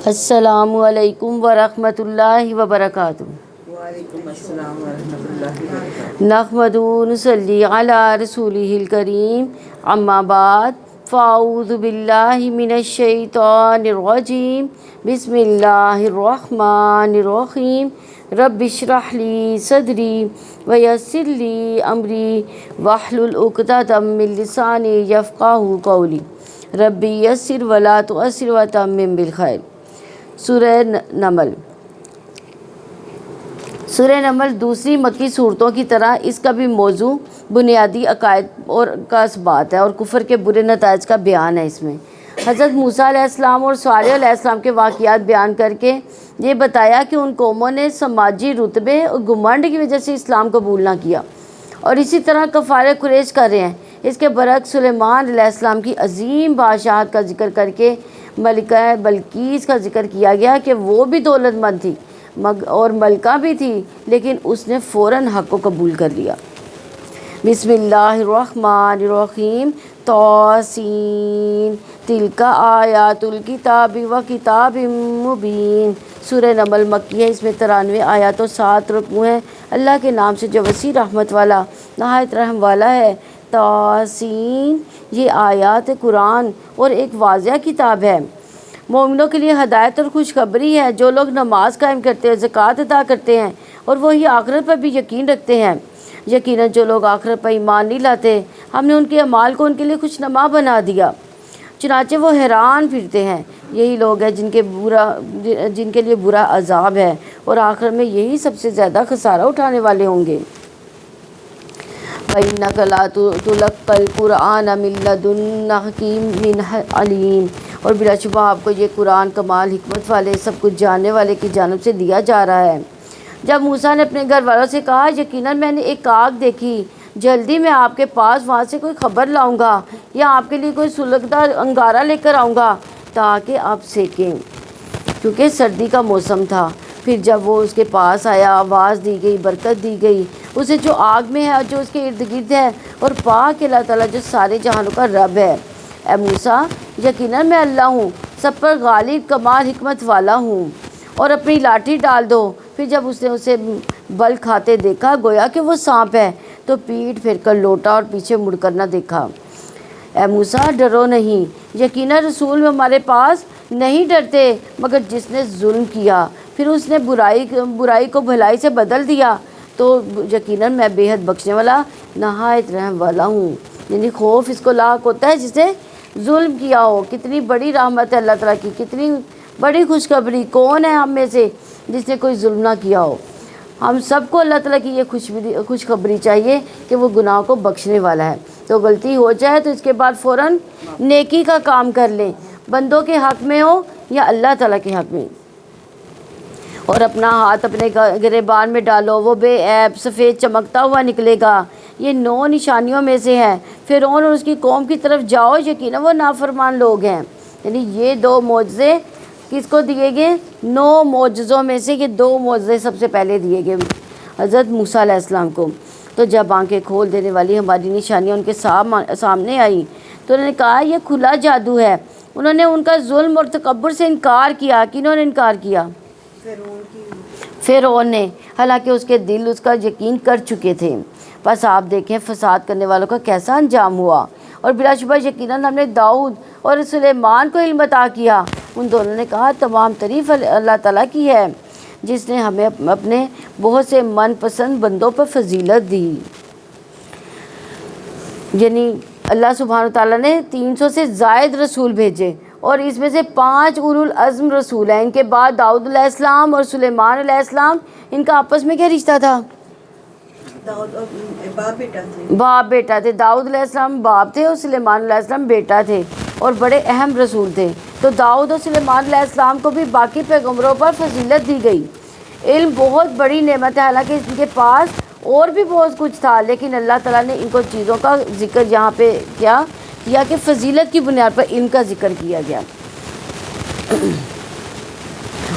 السلام علیکم ورحمۃ اللہ وبرکاتہ۔ وعلیکم السلام ورحمۃ اللہ وبرکاتہ۔ نحمدہ ونصلی علی رسولہ الکریم، اما بعد فاعوذ باللہ من الشیطان الرجیم، بسم اللہ الرحمن الرحیم۔ رب اشرح لی صدری ویسر لی امری واحلل عقدۃ من لسانی یفقہوا قولی، رب یسر ولا تعسر وتمم بالخیر۔ سورہ نمل۔ سورہ نمل دوسری مکی صورتوں کی طرح اس کا بھی موضوع بنیادی عقائد اور کا اثبات ہے اور کفر کے برے نتائج کا بیان ہے۔ اس میں حضرت موسیٰ علیہ السلام اور صالح علیہ السلام کے واقعات بیان کر کے یہ بتایا کہ ان قوموں نے سماجی رتبے اور گھمنڈ کی وجہ سے اسلام قبول نہ کیا اور اسی طرح کفار قریش کر رہے ہیں۔ اس کے برعکس سلیمان علیہ السلام کی عظیم بادشاہت کا ذکر کر کے ملکہ بلقیس کا ذکر کیا گیا کہ وہ بھی دولت مند تھی اور ملکہ بھی تھی، لیکن اس نے فوراً حق کو قبول کر لیا۔ بسم اللہ الرحمن الرحیم۔ طاسین تلک آیات الکتاب و کتاب مبین۔ سورہ نمل مکی ہے، اس میں 93 آیات و 7 رکوع ہیں۔ اللہ کے نام سے جو وسیع رحمت والا نہایت رحم والا ہے۔ طاسین، یہ آیات قرآن اور ایک واضح کتاب ہے، مومنوں کے لیے ہدایت اور خوشخبری ہے۔ جو لوگ نماز قائم کرتے ہیں، زکوٰۃ ادا کرتے ہیں اور وہی آخرت پر بھی یقین رکھتے ہیں۔ یقیناً جو لوگ آخرت پر ایمان نہیں لاتے، ہم نے ان کے اعمال کو ان کے لیے خوشنما بنا دیا، چنانچہ وہ حیران پھرتے ہیں۔ یہی لوگ ہیں جن کے لیے برا عذاب ہے اور آخرت میں یہی سب سے زیادہ خسارہ اٹھانے والے ہوں گے۔ وَإِنَّكَ لَا تُلَقَّى الْقُرْآنَ مِن لَّدُنَّ حَكِيمٍ عَلِيمٍ، اور بلا شبہ آپ کو یہ قرآن کمال حکمت والے سب کچھ جاننے والے کی جانب سے دیا جا رہا ہے۔ جب موسیٰ نے اپنے گھر والوں سے کہا یقیناً میں نے ایک آگ دیکھی، جلدی میں آپ کے پاس وہاں سے کوئی خبر لاؤں گا یا آپ کے لیے کوئی سلگتا انگارہ لے کر آؤں گا تاکہ آپ سیکیں، کیونکہ سردی کا موسم تھا۔ پھر جب وہ اس کے پاس آیا، آواز دی گئی، برکت دی گئی اسے جو آگ میں ہے اور جو اس کے ارد گرد ہے، اور پاک اللہ تعالیٰ جو سارے جہانوں کا رب ہے۔ اے موسیٰ، یقیناً میں اللہ ہوں، سب پر غالب کمال حکمت والا ہوں، اور اپنی لاٹھی ڈال دو۔ پھر جب اس نے اسے بل کھاتے دیکھا گویا کہ وہ سانپ ہے، تو پیٹھ پھیر کر لوٹا اور پیچھے مڑ کر نہ دیکھا۔ اے موسیٰ، ڈرو نہیں، یقیناً رسول ہمارے پاس نہیں ڈرتے مگر جس نے ظلم کیا، پھر اس نے برائی کو بھلائی سے بدل دیا، تو یقیناً میں بے حد بخشنے والا نہایت رحم والا ہوں۔ یعنی خوف اس کو لاحق ہوتا ہے جس نے ظلم کیا ہو۔ کتنی بڑی رحمت ہے اللہ تعالیٰ کی، کتنی بڑی خوشخبری۔ کون ہے ہم میں سے جس نے کوئی ظلم نہ کیا ہو؟ ہم سب کو اللہ تعالیٰ کی یہ خوشخبری چاہیے کہ وہ گناہ کو بخشنے والا ہے۔ تو غلطی ہو جائے تو اس کے بعد فوراً نیکی کا کام کر لیں، بندوں کے حق میں ہو یا اللہ تعالیٰ کے حق میں، اور اپنا ہاتھ اپنے گریبان میں ڈالو، وہ بے عیب سفید چمکتا ہوا نکلے گا۔ یہ 9 نشانیوں میں سے ہے۔ فرعون اور اس کی قوم کی طرف جاؤ، یقیناً وہ نافرمان لوگ ہیں۔ یعنی یہ 2 معجزے کس کو دیے گئے؟ 9 معجزوں میں سے یہ 2 معجزے سب سے پہلے دیے گئے حضرت موسیٰ علیہ السلام کو۔ تو جب آنکھیں کھول دینے والی ہماری نشانیاں ان کے سامنے آئی تو انہوں نے کہا یہ کھلا جادو ہے۔ انہوں نے ان کا ظلم اور تکبر سے انکار کیا۔ کنہوں نے انکار کیا؟ فرعون نے، حالانکہ اس کے دل اس کا یقین کر چکے تھے۔ بس آپ دیکھیں فساد کرنے والوں کا کیسا انجام ہوا۔ اور بلا شبہ یقیناً ہم نے داؤد اور سلیمان کو علم عطا کیا۔ ان دونوں نے کہا تمام تعریف اللہ تعالیٰ کی ہے جس نے ہمیں اپنے بہت سے من پسند بندوں پر فضیلت دی۔ یعنی اللہ سبحانہ تعالیٰ نے 300 سے زائد رسول بھیجے، اور اس میں سے 5 اولو العزم رسول ہیں۔ ان کے بعد داؤد علیہ السلام اور سلیمان علیہ السلام، ان کا آپس میں کیا رشتہ تھا؟ باپ بیٹا تھے۔ داؤد علیہ السلام باپ تھے اور سلیمان علیہ السلام بیٹا تھے، اور بڑے اہم رسول تھے۔ تو داؤد اور سلیمان علیہ السلام کو بھی باقی پیغمبروں پر فضیلت دی گئی۔ علم بہت بڑی نعمت ہے، حالانکہ ان کے پاس اور بھی بہت کچھ تھا، لیکن اللہ تعالیٰ نے ان کو چیزوں کا ذکر یہاں پہ کیا کہ فضیلت کی بنیاد پر علم کا ذکر کیا گیا۔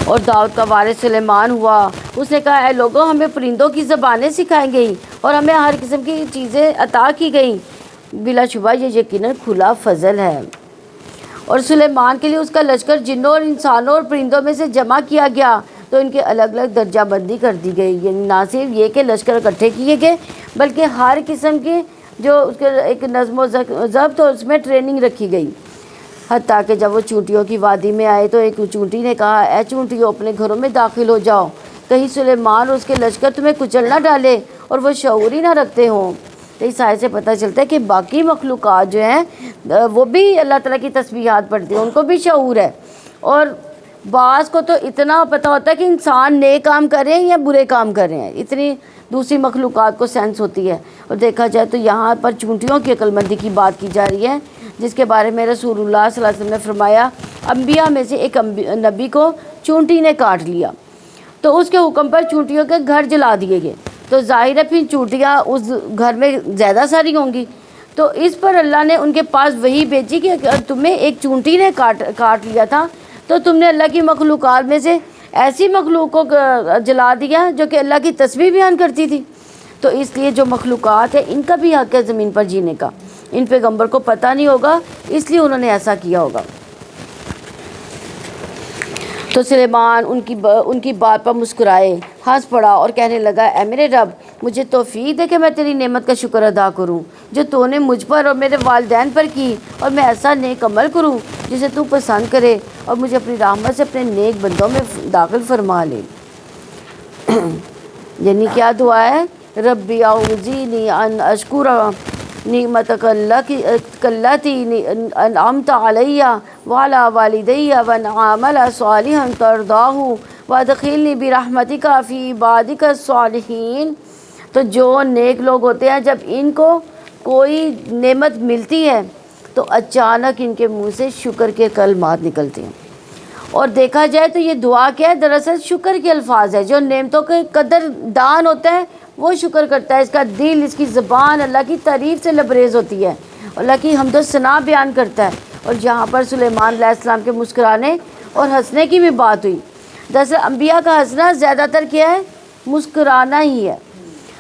اور داؤد کا وارث سلیمان ہوا۔ اس نے کہا اے لوگوں، ہمیں پرندوں کی زبانیں سکھائی گئیں اور ہمیں ہر قسم کی چیزیں عطا کی گئیں۔ بلا شبہ یہ یقیناً کھلا فضل ہے۔ اور سلیمان کے لیے اس کا لشکر جنوں اور انسانوں اور پرندوں میں سے جمع کیا گیا تو ان کے الگ الگ درجہ بندی کر دی گئی، یعنی نہ صرف یہ کہ لشکر اکٹھے کیے گئے بلکہ ہر قسم کے جو اس کے ایک نظم و ضبط اور اس میں ٹریننگ رکھی گئی۔ حتیٰ کہ جب وہ چونٹیوں کی وادی میں آئے تو ایک چونٹی نے کہا، اے چونٹیوں اپنے گھروں میں داخل ہو جاؤ، کہیں سلیمان اور اس کے لشکر تمہیں کچل نہ ڈالے اور وہ شعور ہی نہ رکھتے ہوں۔ تو اس آیت سے پتہ چلتا ہے کہ باقی مخلوقات جو ہیں وہ بھی اللہ تعالیٰ کی تسبیحات پڑھتی ہیں، ان کو بھی شعور ہے، اور بعض کو تو اتنا پتہ ہوتا ہے کہ انسان نیک کام کر رہے ہیں یا برے کام کر رہے ہیں، اتنی دوسری مخلوقات کو سینس ہوتی ہے۔ اور دیکھا جائے تو یہاں پر چونٹیوں کی عقل مندی کی بات کی جا رہی ہے، جس کے بارے میں رسول اللہ صلی اللہ علیہ وسلم نے فرمایا، انبیاء میں سے ایک نبی کو چونٹی نے کاٹ لیا تو اس کے حکم پر چونٹیوں کے گھر جلا دیے گئے، تو ظاہر ہے پھر چونٹیاں اس گھر میں زیادہ ساری ہوں گی، تو اس پر اللہ نے ان کے پاس وحی بھیجی کہ اگر تمہیں ایک چونٹی نے کاٹ لیا تھا تو تم نے اللہ کی مخلوقات میں سے ایسی مخلوق کو جلا دیا جو کہ اللہ کی تسبیح بیان کرتی تھی۔ تو اس لیے جو مخلوقات ہیں ان کا بھی حق ہے زمین پر جینے کا، ان پیغمبر کو پتہ نہیں ہوگا اس لیے انہوں نے ایسا کیا ہوگا۔ تو سلیمان ان کی بات پر مسکرائے، ہنس پڑا اور کہنے لگا، اے میرے رب، مجھے توفیق دے کہ میں تیری نعمت کا شکر ادا کروں جو تو نے مجھ پر اور میرے والدین پر کی، اور میں ایسا نیک عمل کروں جسے تو پسند کرے، اور مجھے اپنی رحمت سے اپنے نیک بندوں میں داخل فرما لے۔ یعنی کیا دعا ہے؟ ربی اعوذنی ان اشکر نعمتک التی انعمت علی وعلی والدی وان اعمل صالحا ترضاہ وادخلنی برحمتک فی عبادک الصالحین۔ تو جو نیک لوگ ہوتے ہیں جب ان کو کوئی نعمت ملتی ہے تو اچانک ان کے منہ سے شکر کے کلمات نکلتے ہیں، اور دیکھا جائے تو یہ دعا کیا ہے؟ دراصل شکر کے الفاظ ہے۔ جو نعمتوں کے قدر دان ہوتا ہے وہ شکر کرتا ہے، اس کا دل، اس کی زبان اللہ کی تعریف سے لبریز ہوتی ہے، اللہ کی حمد و ثنا بیان کرتا ہے۔ اور جہاں پر سلیمان علیہ السلام کے مسکرانے اور ہنسنے کی بھی بات ہوئی، دراصل انبیاء کا ہنسنا زیادہ تر کیا ہے؟ مسکرانا ہی ہے،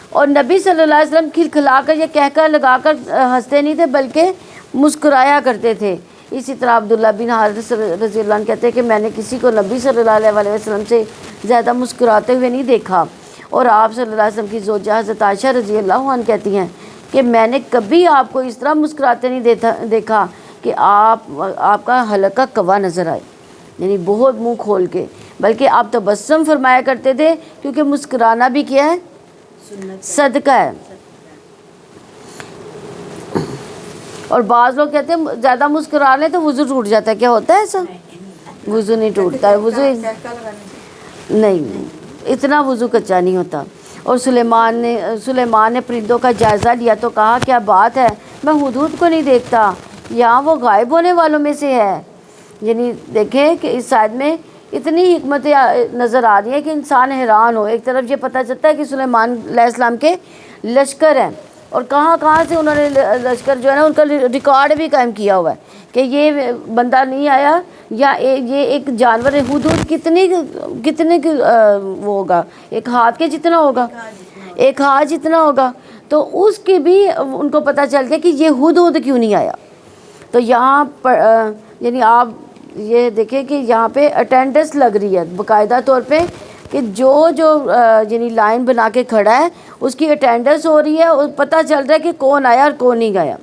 اور نبی صلی اللہ علیہ وسلم کھلکھلا کر یا کہہ کر لگا کر ہنستے نہیں تھے بلکہ مسکرایا کرتے تھے۔ اسی طرح عبداللہ بن حارث رضی اللہ عنہ کہتے ہیں کہ میں نے کسی کو نبی صلی اللہ علیہ وسلم سے زیادہ مسکراتے ہوئے نہیں دیکھا، اور آپ صلی اللہ علیہ وسلم کی زوجہ حضرت عائشہ رضی اللہ عنہ کہتی ہیں کہ میں نے کبھی آپ کو اس طرح مسکراتے نہیں دیکھا کہ آپ کا حلقہ کوا نظر آئے، یعنی بہت منہ کھول کے، بلکہ آپ تبسم فرمایا کرتے تھے، کیونکہ مسکرانا بھی کیا ہے؟ صدقہ ہے۔ اور بعض لوگ کہتے ہیں زیادہ مسکرا لیں تو وضو ٹوٹ جاتا ہے، کیا ہوتا ہے ایسا؟ وضو نہیں ٹوٹتا ہے، وضو نہیں، اتنا وضو کچا نہیں ہوتا۔ اور سلیمان نے پرندوں کا جائزہ لیا تو کہا، کیا بات ہے، میں ہدہد کو نہیں دیکھتا، یہاں وہ غائب ہونے والوں میں سے ہے۔ یعنی دیکھیں کہ اس آیت میں اتنی حکمتیں نظر آ رہی ہیں کہ انسان حیران ہو۔ ایک طرف یہ پتہ چلتا ہے کہ سلیمان علیہ السلام کے لشکر ہیں، اور کہاں کہاں سے انہوں نے لشکر جو ہے نا ان کا ریکارڈ بھی قائم کیا ہوا ہے کہ یہ بندہ نہیں آیا یا یہ ایک جانور ہے۔ ہدہد کتنے وہ ہوگا؟ ایک ہاتھ کے جتنا ہوگا، ایک ہاتھ جتنا ہوگا، تو اس کی بھی ان کو پتہ چل گیا کہ یہ ہدہد کیوں نہیں آیا۔ تو یہاں پر یعنی آپ یہ دیکھیں کہ یہاں پہ اٹینڈنس لگ رہی ہے باقاعدہ طور پہ، کہ جو یعنی لائن بنا کے کھڑا ہے اس کی اٹینڈنس ہو رہی ہے، اور پتہ چل رہا ہے کہ کون آیا اور کون نہیں گیا۔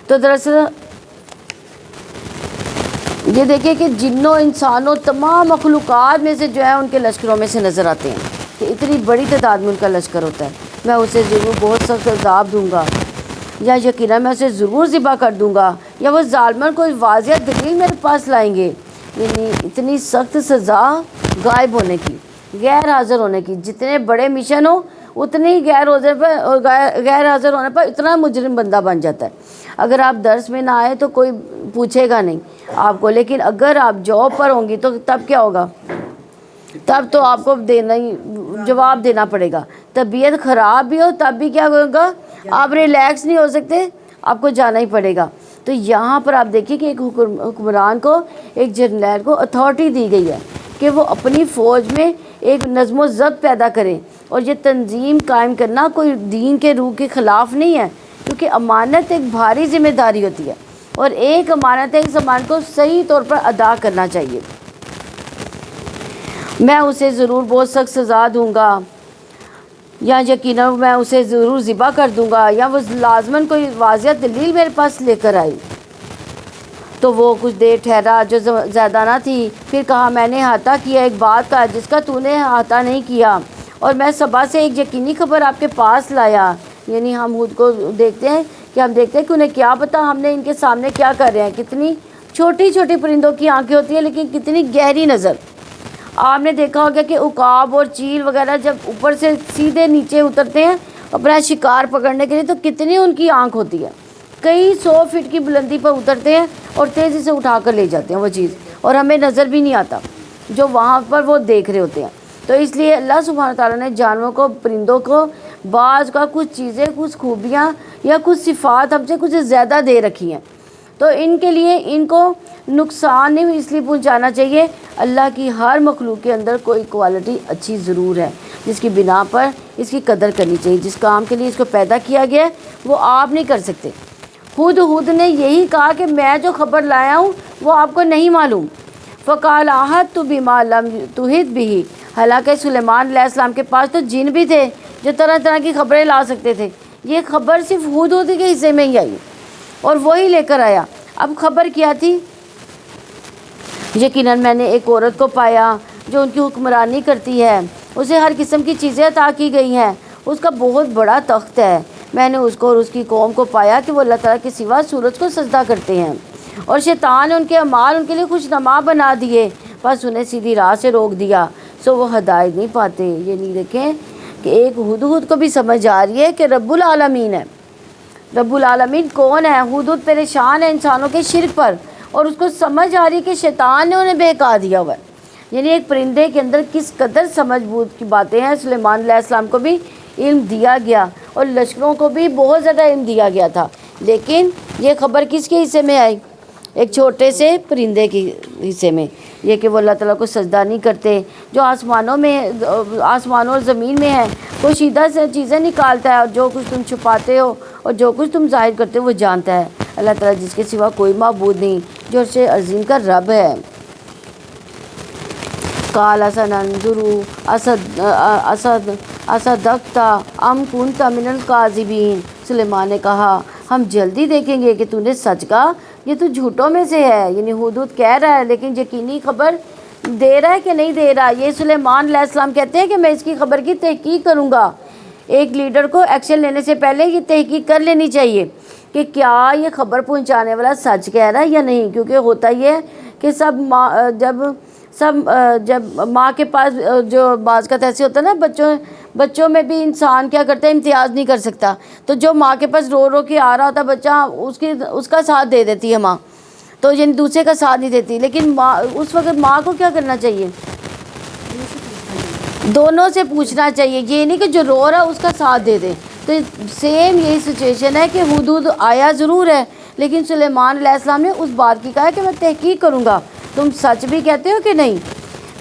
تو دراصل یہ دیکھیں کہ جنوں، انسانوں، تمام مخلوقات میں سے جو ہے ان کے لشکروں میں سے نظر آتے ہیں کہ اتنی بڑی تعداد میں ان کا لشکر ہوتا ہے۔ میں اسے ضرور بہت سخت عذاب دوں گا، یا یقیناً میں اسے ضرور ذبح کر دوں گا، یا وہ ظالمان کو واضح دلیل میرے پاس لائیں گے۔ یعنی اتنی سخت سزا غائب ہونے کی، غیر حاضر ہونے کی، جتنے بڑے مشن ہو اتنی غیر حاضر ہونے پر اتنا مجرم بندہ بن جاتا ہے۔ اگر آپ درس میں نہ آئے تو کوئی پوچھے گا نہیں آپ کو، لیکن اگر آپ جاب پر ہوں گی تو تب کیا ہوگا؟ تب تو آپ کو جواب دینا پڑے گا۔ طبیعت خراب بھی ہو تب بھی کیا ہوگا؟ آپ ریلیکس نہیں ہو سکتے، آپ کو جانا ہی پڑے گا۔ تو یہاں پر آپ دیکھیں کہ ایک حکمران کو، ایک جرنیل کو اتھارٹی دی گئی ہے کہ وہ اپنی فوج میں ایک نظم و ضبط پیدا کرے، اور یہ تنظیم قائم کرنا کوئی دین کے روح کے خلاف نہیں ہے، کیونکہ امانت ایک بھاری ذمہ داری ہوتی ہے، اور ایک امانت ہے، اس امانت کو صحیح طور پر ادا کرنا چاہیے۔ میں اسے ضرور بہت سخت سزا دوں گا، یا یقیناً میں اسے ضرور ذبح کر دوں گا، یا وہ لازماً کوئی واضح دلیل میرے پاس لے کر آئی۔ تو وہ کچھ دیر ٹھہرا جو زیادہ نہ تھی، پھر کہا میں نے احاطہ کیا ایک بات کا جس کا تو نے احاطہ نہیں کیا، اور میں صبا سے ایک یقینی خبر آپ کے پاس لایا۔ یعنی ہم خود کو دیکھتے ہیں کہ انہیں کیا پتہ ہم نے ان کے سامنے کیا کر رہے ہیں۔ کتنی چھوٹی چھوٹی پرندوں کی آنکھیں ہوتی ہیں لیکن کتنی گہری نظر۔ آپ نے دیکھا ہوگا کہ عقاب اور چیل وغیرہ جب اوپر سے سیدھے نیچے اترتے ہیں اپنا شکار پکڑنے کے لیے تو کتنی ان کی آنکھ ہوتی ہے، کئی 100 فٹ کی بلندی پر اترتے ہیں اور تیزی سے اٹھا کر لے جاتے ہیں وہ چیز، اور ہمیں نظر بھی نہیں آتا جو وہاں پر وہ دیکھ رہے ہوتے ہیں۔ تو اس لیے اللہ سبحانہ تعالیٰ نے جانوروں کو، پرندوں کو بعض کا کچھ چیزیں، کچھ خوبیاں یا کچھ صفات ہم سے کچھ زیادہ دے رکھی ہیں، تو ان کے لیے ان کو نقصان نہیں اس لیے پہنچانا چاہیے۔ اللہ کی ہر مخلوق کے اندر کوئی کوالٹی اچھی ضرور ہے جس کی بنا پر اس کی قدر کرنی چاہیے۔ جس کام کے لیے اس کو پیدا کیا گیا ہے وہ آپ نہیں کر سکتے۔ خود نے یہی کہا کہ میں جو خبر لایا ہوں وہ آپ کو نہیں معلوم۔ فقال احطت بما لم تحط به، حالانکہ سلیمان علیہ السلام کے پاس تو جن بھی تھے جو طرح طرح کی خبریں لا سکتے تھے، یہ خبر صرف ہدہد کے حصے میں ہی آئی اور وہی لے کر آیا۔ اب خبر کیا تھی؟ یقیناً میں نے ایک عورت کو پایا جو ان کی حکمرانی کرتی ہے، اسے ہر قسم کی چیزیں عطا کی گئی ہیں، اس کا بہت بڑا تخت ہے۔ میں نے اس کو اور اس کی قوم کو پایا کہ وہ اللہ تعالیٰ کے سوا سورج کو سجدہ کرتے ہیں، اور شیطان نے ان کے اعمال ان کے لیے خوشنما بنا دیے، بس انہیں سیدھی راہ سے روک دیا، سو وہ ہدایت نہیں پاتے۔ یہ نہیں دیکھیں کہ ایک ہدہد کو بھی سمجھ آ رہی ہے کہ رب العالمین ہے۔ رب العالمین کون ہے؟ ہدہد پریشان ہے انسانوں کے شرک پر، اور اس کو سمجھ آ رہی ہے کہ شیطان نے انہیں بہکا دیا ہوا ہے۔ یعنی ایک پرندے کے اندر کس قدر سمجھ بوجھ کی باتیں ہیں۔ سلیمان علیہ السلام کو بھی علم دیا گیا اور لشکروں کو بھی بہت زیادہ علم دیا گیا تھا، لیکن یہ خبر کس کے حصے میں آئی؟ ایک چھوٹے سے پرندے کے حصے میں، یہ کہ وہ اللہ تعالیٰ کو سجدہ نہیں کرتے، جو آسمانوں اور زمین میں ہے، پوشیدہ سے چیزیں نکالتا ہے، اور جو کچھ تم چھپاتے ہو اور جو کچھ تم ظاہر کرتے ہو وہ جانتا ہے۔ اللہ تعالیٰ جس کے سوا کوئی معبود نہیں، جو عرش عظیم کا رب ہے۔ قال سننظر اصدقت ام کنت من الکاذبین، سلیمان نے کہا ہم جلدی دیکھیں گے کہ تو نے سچ کہا یہ تو جھوٹوں میں سے ہے۔ یعنی ہدہد کہہ رہا ہے لیکن یقینی خبر دے رہا ہے کہ نہیں دے رہا۔ یہ سلیمان علیہ السلام کہتے ہیں کہ میں اس کی خبر کی تحقیق کروں گا۔ ایک لیڈر کو ایکشن لینے سے پہلے یہ تحقیق کر لینی چاہیے کہ کیا یہ خبر پہنچانے والا سچ کہہ رہا ہے یا نہیں، کیونکہ ہوتا یہ ہے کہ جب ماں کے پاس جو بعض کا ایسے ہوتا ہے نا، بچوں میں بھی انسان کیا کرتا ہے، امتیاز نہیں کر سکتا، تو جو ماں کے پاس رو رو کے آ رہا ہوتا ہے بچہ، اس کا ساتھ دے دیتی ہے ماں، تو یعنی دوسرے کا ساتھ نہیں دیتی۔ لیکن ماں اس وقت ماں کو کیا کرنا چاہیے؟ دونوں سے پوچھنا چاہیے، یہ نہیں کہ جو رو رہا ہے اس کا ساتھ دے دے۔ تو سیم یہی سچویشن ہے کہ ہدہد آیا ضرور ہے، لیکن سلیمان علیہ السلام نے اس بات کی کہا کہ میں تحقیق کروں گا، تم سچ بھی کہتے ہو کہ نہیں؟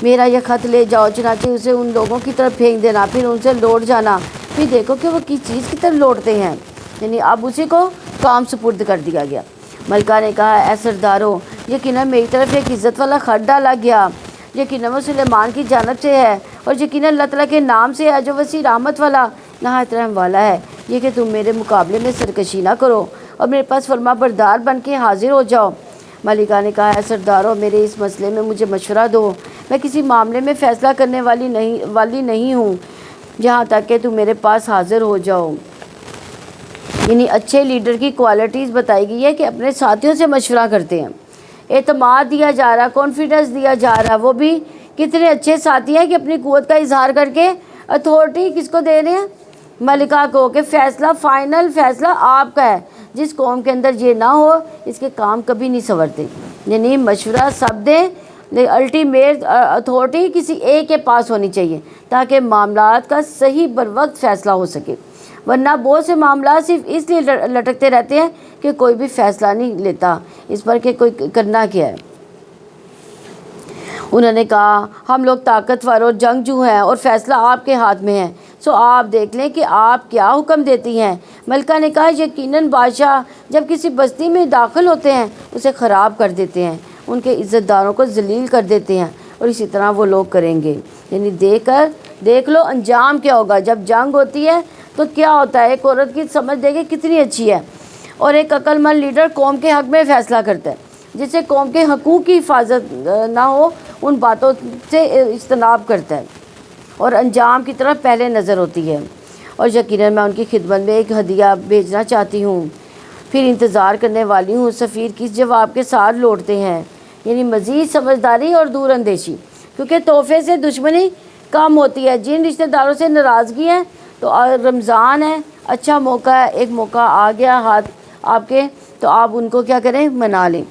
میرا یہ خط لے جاؤ، چنانچہ اسے ان لوگوں کی طرف پھینک دینا، پھر ان سے لوٹ جانا، پھر دیکھو کہ وہ کس چیز کی طرف لوٹتے ہیں۔ یعنی اب اسی کو کام سپرد کر دیا گیا۔ ملکہ نے کہا اے سردارو، یقیناً میری طرف ایک عزت والا خط ڈالا گیا، یقیناً وہ سلیمان کی جانب سے ہے، اور یقیناً اللہ تعالیٰ کے نام سے ہے جو وسیع رحمت والا نہایت رحم والا ہے۔ یہ کہ تم میرے مقابلے میں سرکشی نہ کرو اور میرے پاس فرما بردار بن کے حاضر ہو جاؤ۔ ملکہ نے کہا اے سردارو، میرے اس مسئلے میں مجھے مشورہ دو، میں کسی معاملے میں فیصلہ کرنے والی نہیں ہوں جہاں تک کہ تم میرے پاس حاضر ہو جاؤ۔ یعنی اچھے لیڈر کی کوالٹیز بتائی گئی ہے کہ اپنے ساتھیوں سے مشورہ کرتے ہیں، اعتماد دیا جا رہا ہے، کانفیڈنس دیا جا رہا ہے۔ وہ بھی کتنے اچھے ساتھی ہیں کہ اپنی قوت کا اظہار کر کے اتھارٹی کس کو دے رہے ہیں؟ ملکہ کو، کہ فیصلہ، فائنل فیصلہ آپ کا ہے۔ جس قوم کے اندر یہ نہ ہو اس کے کام کبھی نہیں سنورتے۔ یعنی مشورہ سب دیں، الٹیمیٹ اتھارٹی کسی ایک کے پاس ہونی چاہیے تاکہ معاملات کا صحیح بر وقت فیصلہ ہو سکے، ورنہ بہت سے معاملات صرف اس لیے لٹکتے رہتے ہیں کہ کوئی بھی فیصلہ نہیں لیتا اس پر کہ کوئی کرنا کیا ہے۔ انہوں نے کہا ہم لوگ طاقتور اور جنگجو ہیں اور فیصلہ آپ کے ہاتھ میں ہے، سو آپ دیکھ لیں کہ آپ کیا حکم دیتی ہیں۔ ملکہ نے کہا یقیناً بادشاہ جب کسی بستی میں داخل ہوتے ہیں اسے خراب کر دیتے ہیں، ان کے عزت داروں کو ذلیل کر دیتے ہیں، اور اسی طرح وہ لوگ کریں گے۔ یعنی دیکھ لو انجام کیا ہوگا جب جنگ ہوتی ہے تو کیا ہوتا ہے۔ ایک عورت کی سمجھ دیکھیں کتنی اچھی ہے، اور ایک عقل مند لیڈر قوم کے حق میں فیصلہ کرتا ہے، جس سے قوم کے حقوق کی حفاظت نہ ہو ان باتوں سے اجتناب کرتا ہے، اور انجام کی طرف پہلے نظر ہوتی ہے۔ اور یقیناً میں ان کی خدمت میں ایک ہدیہ بھیجنا چاہتی ہوں، پھر انتظار کرنے والی ہوں سفیر کس جواب کے ساتھ لوٹتے ہیں۔ یعنی مزید سمجھداری اور دور اندیشی، کیونکہ تحفے سے دشمنی کم ہوتی ہے۔ جن رشتہ داروں سے ناراضگی ہے تو رمضان ہے، اچھا موقع ہے، ایک موقع آ گیا ہاتھ آپ کے، تو آپ ان کو کیا کریں، منا لیں۔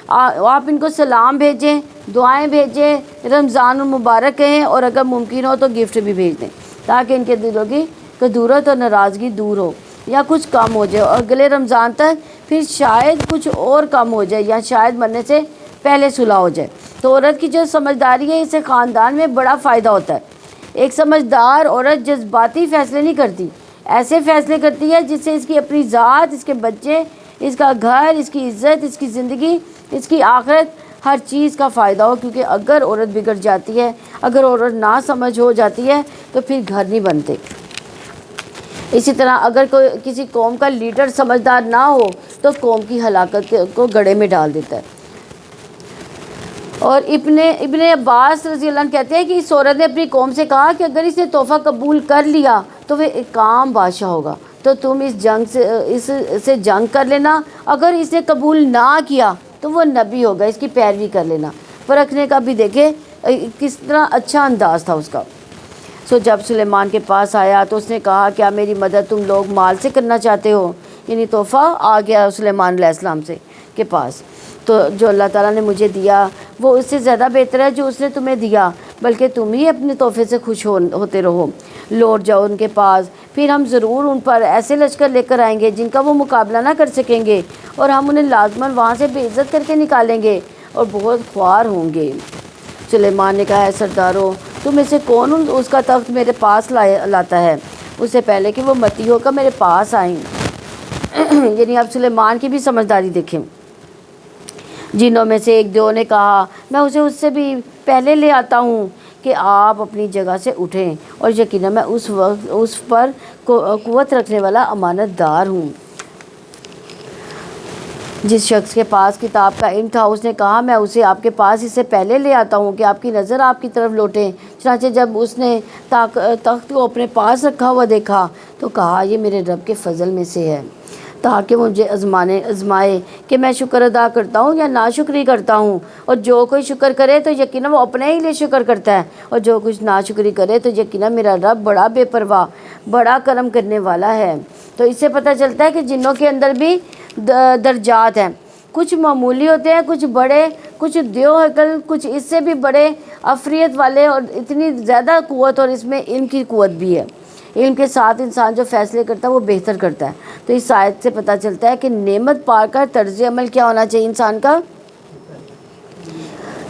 آپ ان کو سلام بھیجیں، دعائیں بھیجیں، رمضان المبارک کہیں، اور اگر ممکن ہو تو گفٹ بھی بھیج دیں، تاکہ ان کے دلوں کی کدورت اور ناراضگی دور ہو یا کچھ کم ہو جائے، اور اگلے رمضان تک پھر شاید کچھ اور کم ہو جائے، یا شاید مرنے سے پہلے صلح ہو جائے۔ تو عورت کی جو سمجھداری ہے، اسے خاندان میں بڑا فائدہ ہوتا ہے۔ ایک سمجھدار عورت جذباتی فیصلے نہیں کرتی، ایسے فیصلے کرتی ہے جس سے اس کی اپنی ذات، اس کے بچے، اس کا گھر، اس کی عزت، اس کی زندگی، اس کی آخرت، ہر چیز کا فائدہ ہو۔ کیونکہ اگر عورت بگڑ جاتی ہے، اگر عورت نا سمجھ ہو جاتی ہے تو پھر گھر نہیں بنتے۔ اسی طرح اگر کوئی کسی قوم کا لیڈر سمجھدار نہ ہو تو قوم کی ہلاکت کو گڑھے میں ڈال دیتا ہے۔ اور ابن عباس رضی اللہ عنہ کہتے ہیں کہ اس عورت نے اپنی قوم سے کہا کہ اگر اس نے تحفہ قبول کر لیا تو وہ ایک عام بادشاہ ہوگا، تو تم اس سے جنگ کر لینا، اگر اس نے قبول نہ کیا تو وہ نبی ہوگا، اس کی پیروی کر لینا۔ پرکھنے کا بھی دیکھے کس طرح اچھا انداز تھا اس کا۔ جب سلیمان کے پاس آیا تو اس نے کہا کیا میری مدد تم لوگ مال سے کرنا چاہتے ہو؟ یعنی تحفہ آ گیا سلیمان علیہ السلام کے پاس، تو جو اللہ تعالیٰ نے مجھے دیا وہ اس سے زیادہ بہتر ہے جو اس نے تمہیں دیا، بلکہ تم ہی اپنے تحفے سے خوش ہوتے رہو، لوٹ جاؤ ان کے پاس، پھر ہم ضرور ان پر ایسے لشکر لے کر آئیں گے جن کا وہ مقابلہ نہ کر سکیں گے، اور ہم انہیں لازماً وہاں سے بے عزت کر کے نکالیں گے اور بہت خوار ہوں گے۔ سلیمان نے کہا اے سردارو، تم میں سے کون اس کا تخت میرے پاس لاتا ہے اس سے پہلے کہ وہ متی ہو کر میرے پاس آئیں۔ یعنی اب سلیمان کی بھی سمجھداری دیکھیں۔ جنوں میں سے ایک دو نے کہا میں اسے اس سے بھی پہلے لے آتا ہوں کہ آپ اپنی جگہ سے اٹھیں، اور یقیناً میں اس پر قوت رکھنے والا امانت دار ہوں۔ جس شخص کے پاس کتاب کا علم تھا اس نے کہا میں اسے آپ کے پاس اس سے پہلے لے آتا ہوں کہ آپ کی نظر آپ کی طرف لوٹیں۔ چنانچہ جب اس نے تخت کو اپنے پاس رکھا ہوا دیکھا تو کہا یہ میرے رب کے فضل میں سے ہے، تاکہ مجھے آزمائے کہ میں شکر ادا کرتا ہوں یا ناشکری کرتا ہوں، اور جو کوئی شکر کرے تو یقیناً وہ اپنے ہی لیے شکر کرتا ہے، اور جو کچھ ناشکری کرے تو یقیناً میرا رب بڑا بے پرواہ، بڑا کرم کرنے والا ہے۔ تو اس سے پتہ چلتا ہے کہ جنوں کے اندر بھی درجات ہیں، کچھ معمولی ہوتے ہیں، کچھ بڑے، کچھ دیو عقل، کچھ اس سے بھی بڑے افریت والے، اور اتنی زیادہ قوت، اور اس میں علم کی قوت بھی ہے۔ علم کے ساتھ انسان جو فیصلے کرتا ہے وہ بہتر کرتا ہے۔ تو اس آیت سے پتہ چلتا ہے کہ نعمت پا کر طرز عمل کیا ہونا چاہیے انسان کا،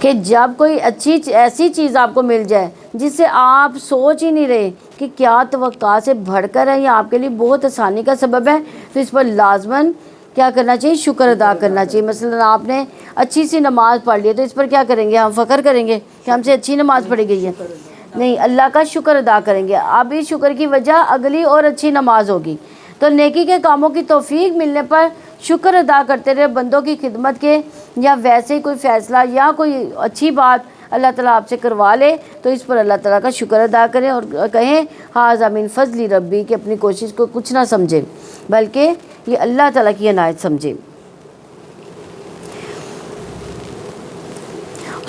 کہ جب کوئی ایسی چیز آپ کو مل جائے جس سے آپ سوچ ہی نہیں رہے کہ کیا توقع سے بڑھ کر ہے یا آپ کے لیے بہت آسانی کا سبب ہے، تو اس پر لازماً کیا کرنا چاہیے، شکر ادا کرنا چاہیے۔ مثلا آپ نے اچھی سی نماز پڑھ لی ہے تو اس پر کیا کریں گے، ہم فخر کریں گے کہ ہم سے اچھی نماز پڑھی گئی ہے؟ نہیں، اللہ کا شکر ادا کریں گے۔ اب اس شکر کی وجہ اگلی اور اچھی نماز ہوگی۔ تو نیکی کے کاموں کی توفیق ملنے پر شکر ادا کرتے رہے، بندوں کی خدمت کے، یا ویسے ہی کوئی فیصلہ یا کوئی اچھی بات اللہ تعالیٰ آپ سے کروا لے تو اس پر اللہ تعالیٰ کا شکر ادا کریں، اور کہیں ھذا من فضل ربی، کہ اپنی کوشش کو کچھ نہ سمجھیں بلکہ یہ اللہ تعالیٰ کی عنایت سمجھیں۔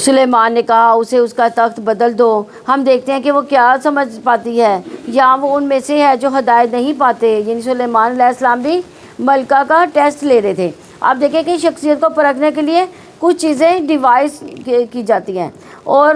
سلیمان نے کہا اسے اس کا تخت بدل دو۔ ہم دیکھتے ہیں کہ وہ کیا سمجھ پاتی ہے، یا وہ ان میں سے ہے جو ہدایت نہیں پاتے۔ یعنی سلیمان علیہ السلام بھی ملکہ کا ٹیسٹ لے رہے تھے۔ آپ دیکھیں کہ شخصیت کو پرکھنے کے لیے کچھ چیزیں ڈیوائس کی جاتی ہیں، اور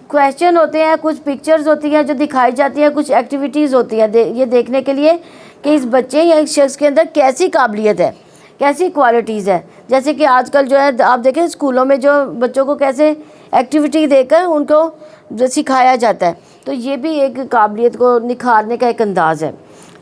کویشچن ہوتے ہیں، کچھ پکچرز ہوتی ہیں جو دکھائی جاتی ہیں، کچھ ایکٹیویٹیز ہوتی ہیں یہ دیکھنے کے لیے کہ اس بچے یا اس شخص کے اندر کیسی قابلیت ہے، کیسی کوالٹیز ہے۔ جیسے کہ آج کل جو ہے آپ دیکھیں اسکولوں میں جو بچوں کو کیسے ایکٹیویٹی دے کر ان کو سکھایا جاتا ہے، تو یہ بھی ایک قابلیت کو نکھارنے کا ایک انداز ہے۔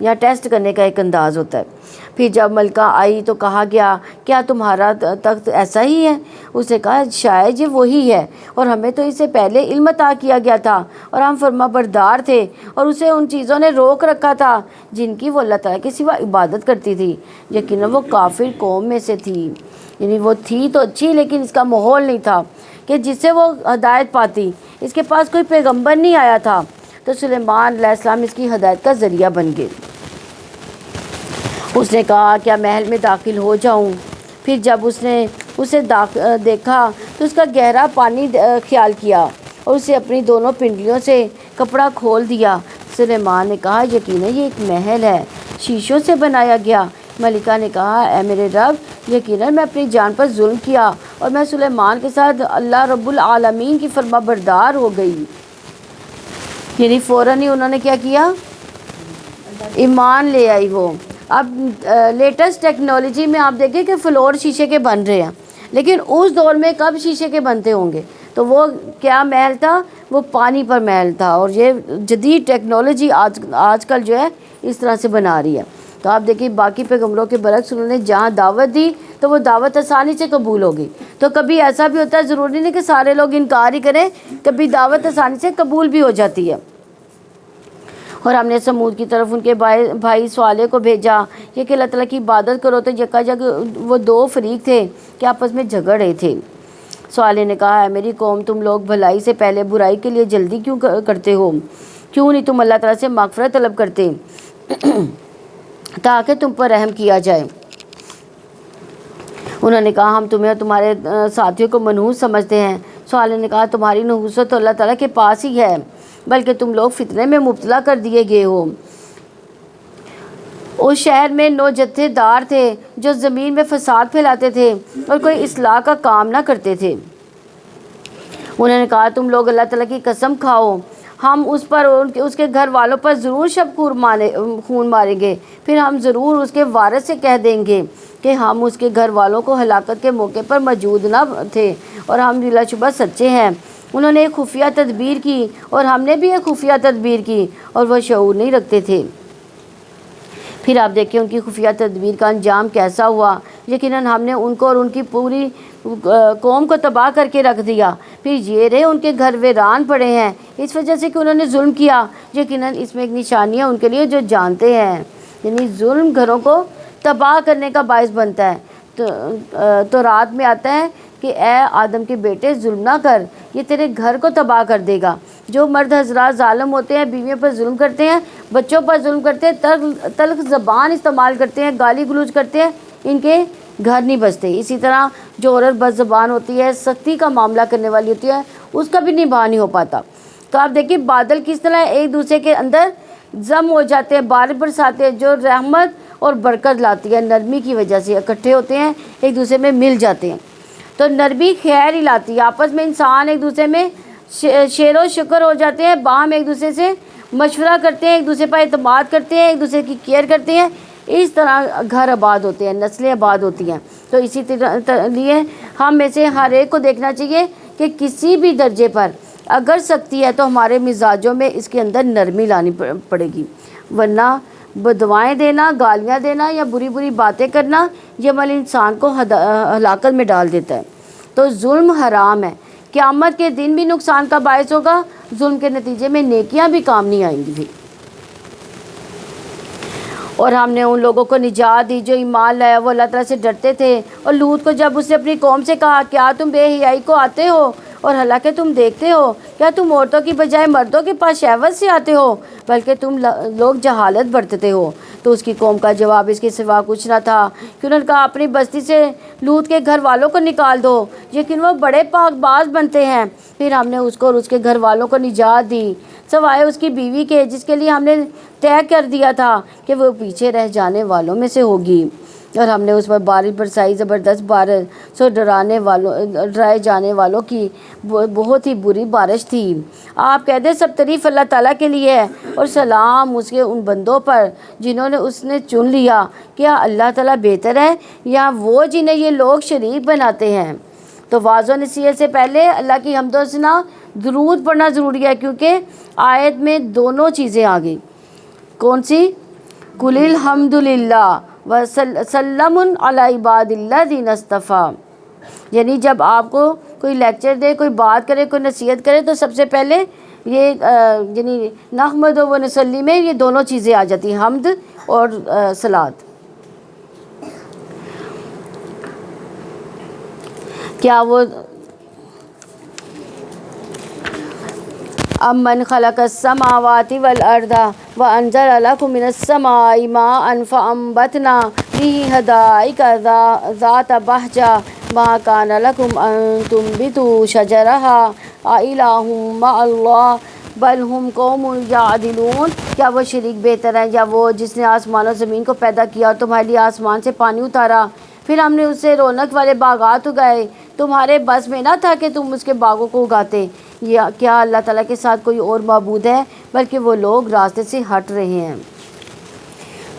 یا ٹیسٹ کرنے کا ایک انداز ہوتا ہے۔ پھر جب ملکہ آئی تو کہا گیا کیا تمہارا تخت ایسا ہی ہے؟ اس نے کہا شاید یہ وہی ہے، اور ہمیں تو اس سے پہلے علم عطا کیا گیا تھا اور ہم فرما بردار تھے، اور اسے ان چیزوں نے روک رکھا تھا جن کی وہ اللہ تعالیٰ کے سوا عبادت کرتی تھی۔ یقیناً وہ کافر قوم میں سے تھی، یعنی وہ تھی تو اچھی لیکن اس کا ماحول نہیں تھا کہ جس سے وہ ہدایت پاتی۔ اس کے پاس کوئی پیغمبر نہیں آیا تھا، تو سلیمان علیہ السلام اس کی ہدایت کا ذریعہ بن گئے۔ اس نے کہا کیا محل میں داخل ہو جاؤں؟ پھر جب اس نے اسے دیکھا تو اس کا گہرا پانی خیال کیا اور اسے اپنی دونوں پنڈلیوں سے کپڑا کھول دیا۔ سلیمان نے کہا یقیناً یہ ایک محل ہے، شیشوں سے بنایا گیا۔ ملکہ نے کہا اے میرے رب، یقیناً میں اپنی جان پر ظلم کیا اور میں سلیمان کے ساتھ اللہ رب العالمین کی فرما بردار ہو گئی۔ یعنی فوراً ہی انہوں نے کیا کیا؟ ایمان لے آئی وہ۔ اب لیٹسٹ ٹیکنالوجی میں آپ دیکھیں کہ فلور شیشے کے بن رہے ہیں، لیکن اس دور میں کب شیشے کے بنتے ہوں گے؟ تو وہ کیا محل تھا؟ وہ پانی پر محل تھا، اور یہ جدید ٹیکنالوجی آج کل جو ہے اس طرح سے بنا رہی ہے۔ تو آپ دیکھیں باقی پیغمبروں کے برعکس انہوں نے جہاں دعوت دی تو وہ دعوت آسانی سے قبول ہو گئی۔ تو کبھی ایسا بھی ہوتا ہے، ضروری نہیں کہ سارے لوگ انکار ہی کریں، کبھی دعوت آسانی سے قبول بھی ہو جاتی ہے۔ اور ہم نے سمود کی طرف ان کے بھائی صالح کو بھیجا یہ کہ اللہ تعالیٰ کی عبادت کرو، تو یکا یک وہ دو فریق تھے کہ آپس میں جھگڑ رہے تھے۔ صالح نے کہا اے میری قوم، تم لوگ بھلائی سے پہلے برائی کے لیے جلدی کیوں کرتے ہو؟ کیوں نہیں تم اللہ تعالیٰ سے مغفرت طلب کرتے تاکہ تم پر رحم کیا جائے؟ انہوں نے کہا ہم تمہیں اور تمہارے ساتھیوں کو منحوس سمجھتے ہیں۔ صالح نے کہا تمہاری نحوست تو اللہ تعالیٰ کے پاس ہی ہے، بلکہ تم لوگ فتنے میں مبتلا کر دیے گئے ہو۔ اس شہر میں 9 جتھے دار تھے جو زمین میں فساد پھیلاتے تھے اور کوئی اصلاح کا کام نہ کرتے تھے۔ انہوں نے کہا تم لوگ اللہ تعالیٰ کی قسم کھاؤ، ہم اس پر اور اس کے گھر والوں پر ضرور شب خون ماریں گے، پھر ہم ضرور اس کے وارث سے کہہ دیں گے کہ ہم اس کے گھر والوں کو ہلاکت کے موقع پر موجود نہ تھے اور ہم بلا شبہ سچے ہیں۔ انہوں نے ایک خفیہ تدبیر کی اور ہم نے بھی ایک خفیہ تدبیر کی، اور وہ شعور نہیں رکھتے تھے۔ پھر آپ دیکھیں ان کی خفیہ تدبیر کا انجام کیسا ہوا۔ یقیناً ہم نے ان کو اور ان کی پوری قوم کو تباہ کر کے رکھ دیا، پھر یہ رہے ان کے گھر ویران پڑے ہیں اس وجہ سے کہ انہوں نے ظلم کیا۔ یقیناً اس میں ایک نشانی ہے ان کے لیے جو جانتے ہیں، یعنی ظلم گھروں کو تباہ کرنے کا باعث بنتا ہے۔ تو رات میں آتا ہے کہ اے آدم کے بیٹے ظلم نہ کر، یہ تیرے گھر کو تباہ کر دے گا۔ جو مرد حضرات ظالم ہوتے ہیں، بیویوں پر ظلم کرتے ہیں، بچوں پر ظلم کرتے ہیں، تلخ زبان استعمال کرتے ہیں، گالی گلوچ کرتے ہیں، ان کے گھر نہیں بستے۔ اسی طرح جو عورت بد زبان ہوتی ہے، سختی کا معاملہ کرنے والی ہوتی ہے، اس کا بھی نبھا نہیں ہو پاتا۔ تو آپ دیکھیے بادل کس طرح ایک دوسرے کے اندر ضم ہو جاتے ہیں، بارش برساتے ہیں جو رحمت اور برکت لاتی ہے، نرمی کی وجہ سے اکٹھے ہوتے ہیں، ایک دوسرے میں مل جاتے ہیں۔ تو نرمی خیر ہی لاتی ہے، آپس میں انسان ایک دوسرے میں شیر و شکر ہو جاتے ہیں، باہم ایک دوسرے سے مشورہ کرتے ہیں، ایک دوسرے پر اعتماد کرتے ہیں، ایک دوسرے کی کیئر کرتے ہیں، اس طرح گھر آباد ہوتے ہیں، نسلیں آباد ہوتی ہیں۔ تو اسی لیے ہم میں سے ہر ایک کو دیکھنا چاہیے کہ کسی بھی درجے پر اگر سختی ہے تو ہمارے مزاجوں میں اس کے اندر نرمی لانی پڑے گی، ورنہ بدوائیں دینا، گالیاں دینا یا بری بری باتیں کرنا یہ عمل انسان کو ہلاکت میں ڈال دیتا ہے۔ تو ظلم حرام ہے، قیامت کے دن بھی نقصان کا باعث ہوگا، ظلم کے نتیجے میں نیکیاں بھی کام نہیں آئیں گی۔ اور ہم نے ان لوگوں کو نجات دی جو ایمان لایا، وہ اللہ تعالیٰ سے ڈرتے تھے۔ اور لوط کو جب اس نے اپنی قوم سے کہا کیا تم بے حیائی کو آتے ہو اور حالانکہ تم دیکھتے ہو، کیا تم عورتوں کی بجائے مردوں کے پاس شہوت سے آتے ہو، بلکہ تم لوگ جہالت برتتے ہو، تو اس کی قوم کا جواب اس کے سوا کچھ نہ تھا کہ انہوں نے کہا اپنی بستی سے لوط کے گھر والوں کو نکال دو، لیکن وہ بڑے پاک باز بنتے ہیں۔ پھر ہم نے اس کو اور اس کے گھر والوں کو نجات دی، سوائے اس کی بیوی کے جس کے لیے ہم نے طے کر دیا تھا کہ وہ پیچھے رہ جانے والوں میں سے ہوگی۔ اور ہم نے اس پر بارش برسائی، زبردست بارش، سو ڈرائے جانے والوں کی بہت ہی بری بارش تھی۔ آپ کہہ دیں سب تعریف اللہ تعالیٰ کے لیے ہے، اور سلام اس کے ان بندوں پر جنہوں نے اس نے چن لیا۔ کیا اللہ تعالیٰ بہتر ہے یا وہ جنہیں یہ لوگ شریک بناتے ہیں؟ تو واضح نصیحت سے پہلے اللہ کی حمد و ثنا درود پڑھنا ضروری ہے، کیونکہ آیت میں دونوں چیزیں آ گئی۔ کون سی؟ قل الحمد للہ وسلم علی عباد الذین اصطفیٰ. یعنی جب آپ کو کوئی لیکچر دے، کوئی بات کرے، کوئی نصیحت کرے تو سب سے پہلے یہ یعنی نحمد و نصلی میں یہ دونوں چیزیں آ جاتی ہیں، حمد اور صلات. کیا وہ امن خلق السماوات والارض وانزل لكم من السماء ماء فانبتنا به حدائق ذات بهجة ما كان لكم ان تنبتوا شجرها أإله مع الله بل هم قوم يعدلون. کیا وہ شریک بہتر ہے یا وہ جس نے آسمان و زمین کو پیدا کیا اور تمہارے لیے آسمان سے پانی اتارا، پھر ہم نے اس سے رونق والے باغات اگائے، تمہارے بس میں نہ تھا کہ تم اس کے باغوں کو اگاتے. یا کیا اللہ تعالیٰ کے ساتھ کوئی اور معبود ہے؟ بلکہ وہ لوگ راستے سے ہٹ رہے ہیں.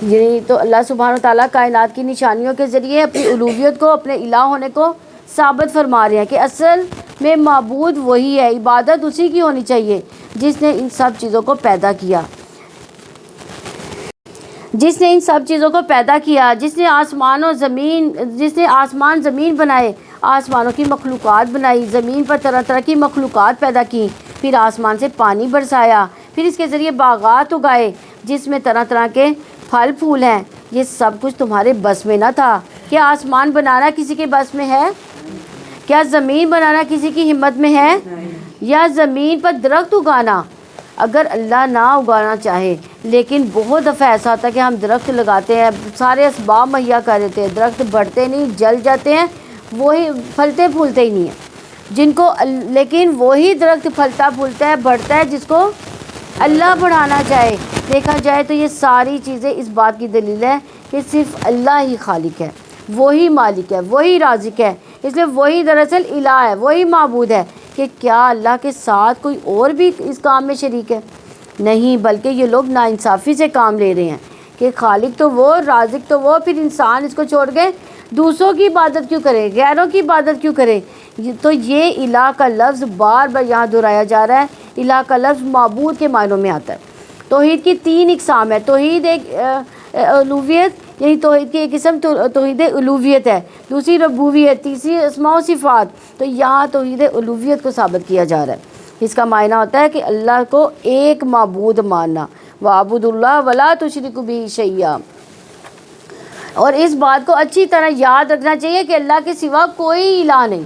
یعنی تو اللہ سبحانہ و تعالیٰ کائنات کی نشانیوں کے ذریعے اپنی الوہیت کو، اپنے الہ ہونے کو ثابت فرما رہے ہیں کہ اصل میں معبود وہی ہے، عبادت اسی کی ہونی چاہیے جس نے ان سب چیزوں کو پیدا کیا، جس نے ان سب چیزوں کو پیدا کیا، جس نے آسمان زمین بنائے، آسمانوں کی مخلوقات بنائی، زمین پر طرح طرح کی مخلوقات پیدا کی، پھر آسمان سے پانی برسایا، پھر اس کے ذریعے باغات اگائے جس میں طرح طرح کے پھل پھول ہیں. یہ سب کچھ تمہارے بس میں نہ تھا. کیا آسمان بنانا کسی کے بس میں ہے؟ کیا زمین بنانا کسی کی ہمت میں ہے؟ یا زمین پر درخت اگانا؟ اگر اللہ نہ اگانا چاہے، لیکن بہت دفعہ ایسا ہوتا ہے کہ ہم درخت لگاتے ہیں، سارے اسباب مہیا کر دیتے ہیں، درخت بڑھتے نہیں، جل جاتے ہیں، وہی پھلتے پھولتے ہی نہیں ہیں لیکن وہی درخت پھلتا پھولتا ہے، بڑھتا ہے جس کو اللہ بڑھانا چاہے. دیکھا جائے تو یہ ساری چیزیں اس بات کی دلیل ہے کہ صرف اللہ ہی خالق ہے، وہی مالک ہے، وہی رازق ہے. اس لیے وہی دراصل الہ ہے، وہی معبود ہے. کہ کیا اللہ کے ساتھ کوئی اور بھی اس کام میں شریک ہے؟ نہیں، بلکہ یہ لوگ ناانصافی سے کام لے رہے ہیں کہ خالق تو وہ، رازق تو وہ، پھر انسان اس کو چھوڑ کے دوسروں کی عبادت کیوں کرے، غیروں کی عبادت کیوں کرے. تو یہ الہ کا لفظ بار بار یہاں دہرایا جا رہا ہے. الہ کا لفظ معبود کے معنوں میں آتا ہے. توحید کی 3 اقسام ہے. توحید ایک الوہیت، یعنی توحید کی ایک قسم توحید الوہیت ہے، دوسری ربوبیت، تیسری اسماء و صفات. تو یہاں توحید الوہیت کو ثابت کیا جا رہا ہے. اس کا معنی ہوتا ہے کہ اللہ کو ایک معبود ماننا، وَاعْبُدُوا اللَّهَ وَلَا تُشْرِكُوا بِهِ شَيْئًا. اور اس بات کو اچھی طرح یاد رکھنا چاہیے کہ اللہ کے سوا کوئی الہ نہیں.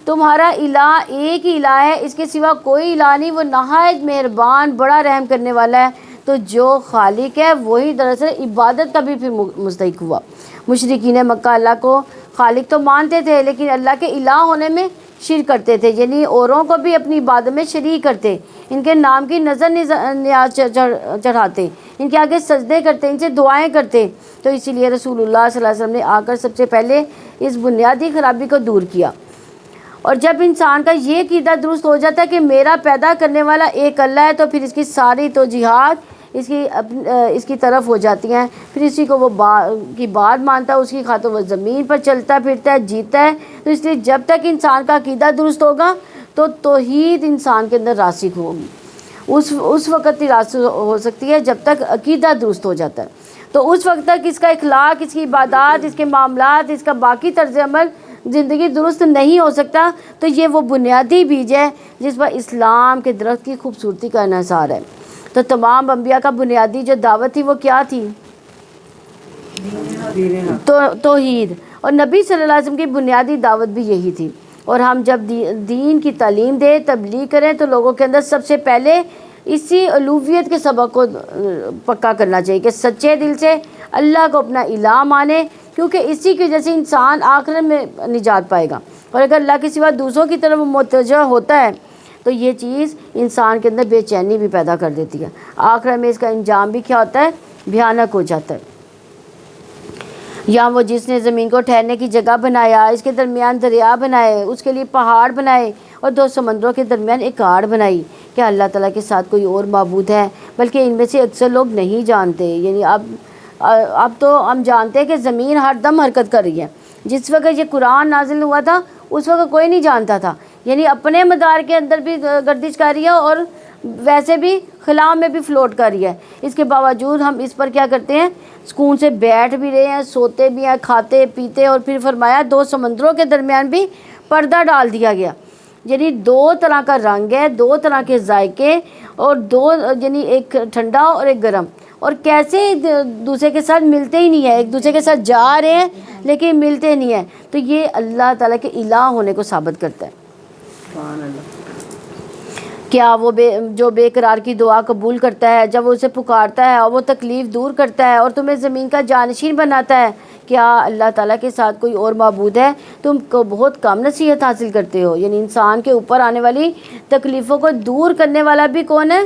تمہارا الہ ایک ہی الہ ہے، اس کے سوا کوئی الہ نہیں. وہ نہایت مہربان، بڑا رحم کرنے والا ہے. تو جو خالق ہے وہی دراصل عبادت کا بھی پھر مستحق ہوا. مشرکین مکہ اللہ کو خالق تو مانتے تھے لیکن اللہ کے الہ ہونے میں شرک کرتے تھے، یعنی اوروں کو بھی اپنی عبادت میں شریک کرتے، ان کے نام کی نظر نیاز چڑھاتے، ان کے آگے سجدے کرتے، ان سے دعائیں کرتے. تو اسی لیے رسول اللہ صلی اللہ علیہ وسلم نے آ کر سب سے پہلے اس بنیادی خرابی کو دور کیا. اور جب انسان کا یہ عقیدہ درست ہو جاتا ہے کہ میرا پیدا کرنے والا ایک اللہ ہے، تو پھر اس کی ساری توجیہات اس کی طرف ہو جاتی ہیں. پھر اسی کو وہ کی بات مانتا ہے، اس کی خاطر وہ زمین پر چلتا پھرتا ہے، جیتا ہے. تو اس لیے جب تک انسان کا عقیدہ درست ہوگا تو توحید انسان کے اندر راسخ ہوگی. اس وقت ہی راسخ ہو سکتی ہے جب تک عقیدہ درست ہو جاتا ہے. تو اس وقت تک اس کا اخلاق، اس کی عبادات، اس کے معاملات، اس کا باقی طرز عمل زندگی درست نہیں ہو سکتا. تو یہ وہ بنیادی بیج ہے جس پر اسلام کے درخت کی خوبصورتی کا انحصار ہے. تو تمام انبیاء کا بنیادی جو دعوت تھی وہ کیا تھی؟ توحید. اور نبی صلی اللہ علیہ وسلم کی بنیادی دعوت بھی یہی تھی. اور ہم جب دین کی تعلیم دیں، تبلیغ کریں، تو لوگوں کے اندر سب سے پہلے اسی الوہیت کے سبق کو پکا کرنا چاہیے کہ سچے دل سے اللہ کو اپنا الہ مانے، کیونکہ اسی کی وجہ سے انسان آخرت میں نجات پائے گا. اور اگر اللہ کے سوا دوسروں کی طرف متوجہ ہوتا ہے تو یہ چیز انسان کے اندر بے چینی بھی پیدا کر دیتی ہے. آخرت میں اس کا انجام بھی کیا ہوتا ہے؟ بھیانک ہو جاتا ہے. یا وہ جس نے زمین کو ٹھہرنے کی جگہ بنایا، اس کے درمیان دریا بنائے، اس کے لیے پہاڑ بنائے اور 2 سمندروں کے درمیان ایک آڑ بنائی. کیا اللہ تعالیٰ کے ساتھ کوئی اور معبود ہے؟ بلکہ ان میں سے اکثر لوگ نہیں جانتے. یعنی اب تو ہم جانتے ہیں کہ زمین ہر دم حرکت کر رہی ہے. جس وقت یہ قرآن نازل ہوا تھا اس وقت کوئی نہیں جانتا تھا. یعنی اپنے مدار کے اندر بھی گردش کر رہی ہے اور ویسے بھی خلا میں بھی فلوٹ کر رہی ہے، اس کے باوجود ہم اس پر کیا کرتے ہیں، سکون سے بیٹھ بھی رہے ہیں، سوتے بھی ہیں، کھاتے پیتے، اور پھر فرمایا 2 سمندروں کے درمیان بھی پردہ ڈال دیا گیا، یعنی 2 طرح کا رنگ ہے، 2 طرح کے ذائقے، اور 2 یعنی ایک ٹھنڈا اور ایک گرم، اور کیسے دوسرے کے ساتھ ملتے ہی نہیں ہیں، ایک دوسرے کے ساتھ جا رہے ہیں لیکن ملتے نہیں ہیں، تو یہ اللہ تعالیٰ کے الہ ہونے کو ثابت کرتا ہے۔ سبحان اللہ۔ کیا وہ جو بے قرار کی دعا قبول کرتا ہے، جب وہ اسے پکارتا ہے اور وہ تکلیف دور کرتا ہے اور تمہیں زمین کا جانشین بناتا ہے، کیا اللہ تعالیٰ کے ساتھ کوئی اور معبود ہے؟ تم کو بہت کم نصیحت حاصل کرتے ہو، یعنی انسان کے اوپر آنے والی تکلیفوں کو دور کرنے والا بھی کون ہے؟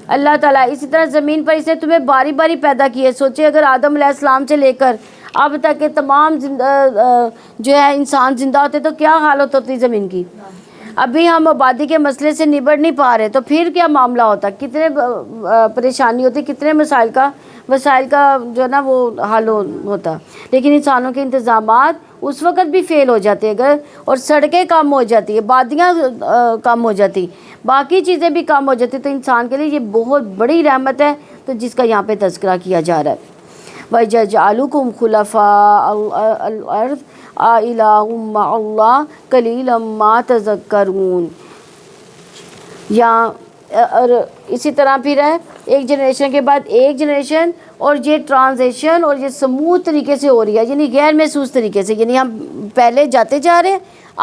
اللہ تعالیٰ۔ اسی طرح زمین پر اس نے تمہیں باری باری پیدا کی ہے، سوچے اگر آدم علیہ السلام سے لے کر اب تک کے تمام جو ہے انسان زندہ ہوتے تو کیا حالت ہوتی زمین کی۔ ابھی ہم آبادی کے مسئلے سے نبٹ نہیں پا رہے تو پھر کیا معاملہ ہوتا، کتنے پریشانی ہوتی، کتنے وسائل کا جو ہے نا وہ حل ہوتا، لیکن انسانوں کے انتظامات اس وقت بھی فیل ہو جاتے اگر، اور سڑکیں کم ہو جاتی ہے، آبادیاں کم ہو جاتی، باقی چیزیں بھی کم ہو جاتی، تو انسان کے لیے یہ بہت بڑی رحمت ہے، تو جس کا یہاں پہ تذکرہ کیا جا رہا ہے۔ وَيَجْعَلُكُمْ خُلَفَاءَ الْأَرْضِ أَإِلَٰهٌ مَّعَ اللَّهِ قَلِيلًا مَّا تَذَكَّرُونَ۔ اور اسی طرح پھر ہے ایک جنریشن کے بعد ایک جنریشن، اور یہ ٹرانزیشن اور یہ سموتھ طریقے سے ہو رہی ہے، یعنی غیر محسوس طریقے سے، یعنی ہم پہلے جاتے جا رہے ہیں،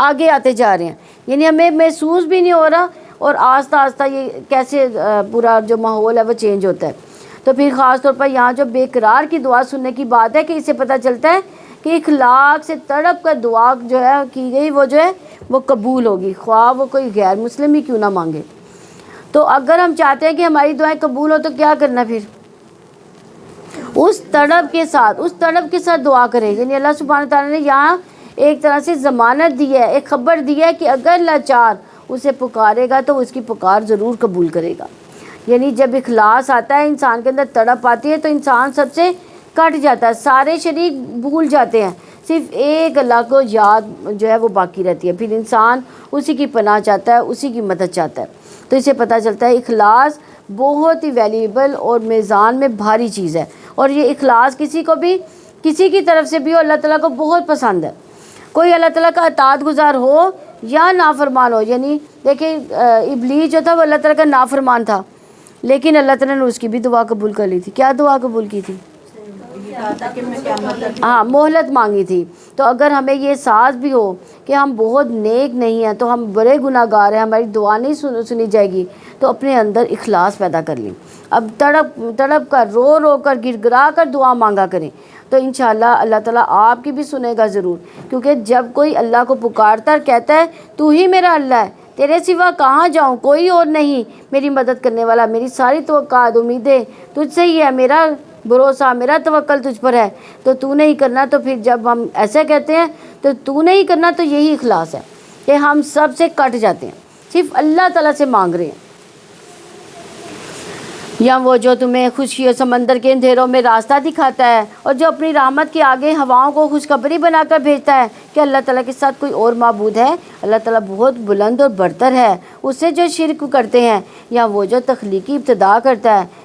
آگے آتے جا رہے ہیں، یعنی ہمیں محسوس بھی نہیں ہو رہا، اور آہستہ آہستہ یہ کیسے پورا جو ماحول ہے وہ چینج ہوتا ہے۔ تو پھر خاص طور پر یہاں جو بے قرار کی دعا سننے کی بات ہے کہ اس سے پتہ چلتا ہے کہ اخلاق سے تڑپ کر دعا جو ہے کی گئی وہ جو ہے وہ قبول ہوگی، خواہ وہ کوئی غیر مسلم ہی کیوں نہ مانگے۔ تو اگر ہم چاہتے ہیں کہ ہماری دعائیں قبول ہو تو کیا کرنا، پھر اس تڑپ کے ساتھ دعا کریں، یعنی اللہ سبحانہ تعالیٰ نے یہاں ایک طرح سے ضمانت دی ہے، ایک خبر دی ہے کہ اگر لاچار اسے پکارے گا تو اس کی پکار ضرور قبول کرے گا۔ یعنی جب اخلاص آتا ہے، انسان کے اندر تڑپ آتی ہے، تو انسان سب سے کٹ جاتا ہے، سارے شریک بھول جاتے ہیں، صرف ایک اللہ کو یاد جو ہے وہ باقی رہتی ہے، پھر انسان اسی کی پناہ چاہتا ہے، اسی کی مدد چاہتا ہے۔ تو اسے پتہ چلتا ہے اخلاص بہت ہی ویلیبل اور میزان میں بھاری چیز ہے، اور یہ اخلاص کسی کی طرف سے بھی ہو، اللہ تعالیٰ کو بہت پسند ہے۔ کوئی اللہ تعالیٰ کا اطاعت گزار ہو یا نافرمان ہو، یعنی دیکھیں ابلیس جو تھا وہ اللہ تعالیٰ کا نافرمان تھا، لیکن اللہ تعالیٰ نے اس کی بھی دعا قبول کر لی تھی۔ کیا دعا قبول کی تھی؟ ہاں، مہلت مانگی تھی۔ تو اگر ہمیں یہ احساس بھی ہو کہ ہم بہت نیک نہیں ہیں، تو ہم بڑے گناہ گار ہیں، ہماری دعا نہیں سنی جائے گی، تو اپنے اندر اخلاص پیدا کر لیں، اب تڑپ کر رو کر گر گرا کر دعا مانگا کریں، تو انشاءاللہ اللہ تعالیٰ آپ کی بھی سنے گا ضرور، کیونکہ جب کوئی اللہ کو پکارتا اور کہتا ہے تو ہی میرا اللہ ہے، تیرے سوا کہاں جاؤں، کوئی اور نہیں میری مدد کرنے والا، میری ساری توقعات امیدیں تجھ سے ہی ہے، میرا بھروسہ میرا توکل تجھ پر ہے، تو تو نہیں کرنا، تو پھر جب ہم ایسے کہتے ہیں تو نہیں کرنا، تو یہی اخلاص ہے کہ ہم سب سے کٹ جاتے ہیں، صرف اللہ تعالیٰ سے مانگ رہے ہیں۔ یا وہ جو تمہیں خشکی اور سمندر کے اندھیروں میں راستہ دکھاتا ہے، اور جو اپنی رحمت کے آگے ہواؤں کو خوشخبری بنا کر بھیجتا ہے، کہ اللہ تعالیٰ کے ساتھ کوئی اور معبود ہے؟ اللہ تعالیٰ بہت بلند اور برتر ہے اس سے جو شرک کرتے ہیں۔ یا وہ جو تخلیقی ابتدا کرتا ہے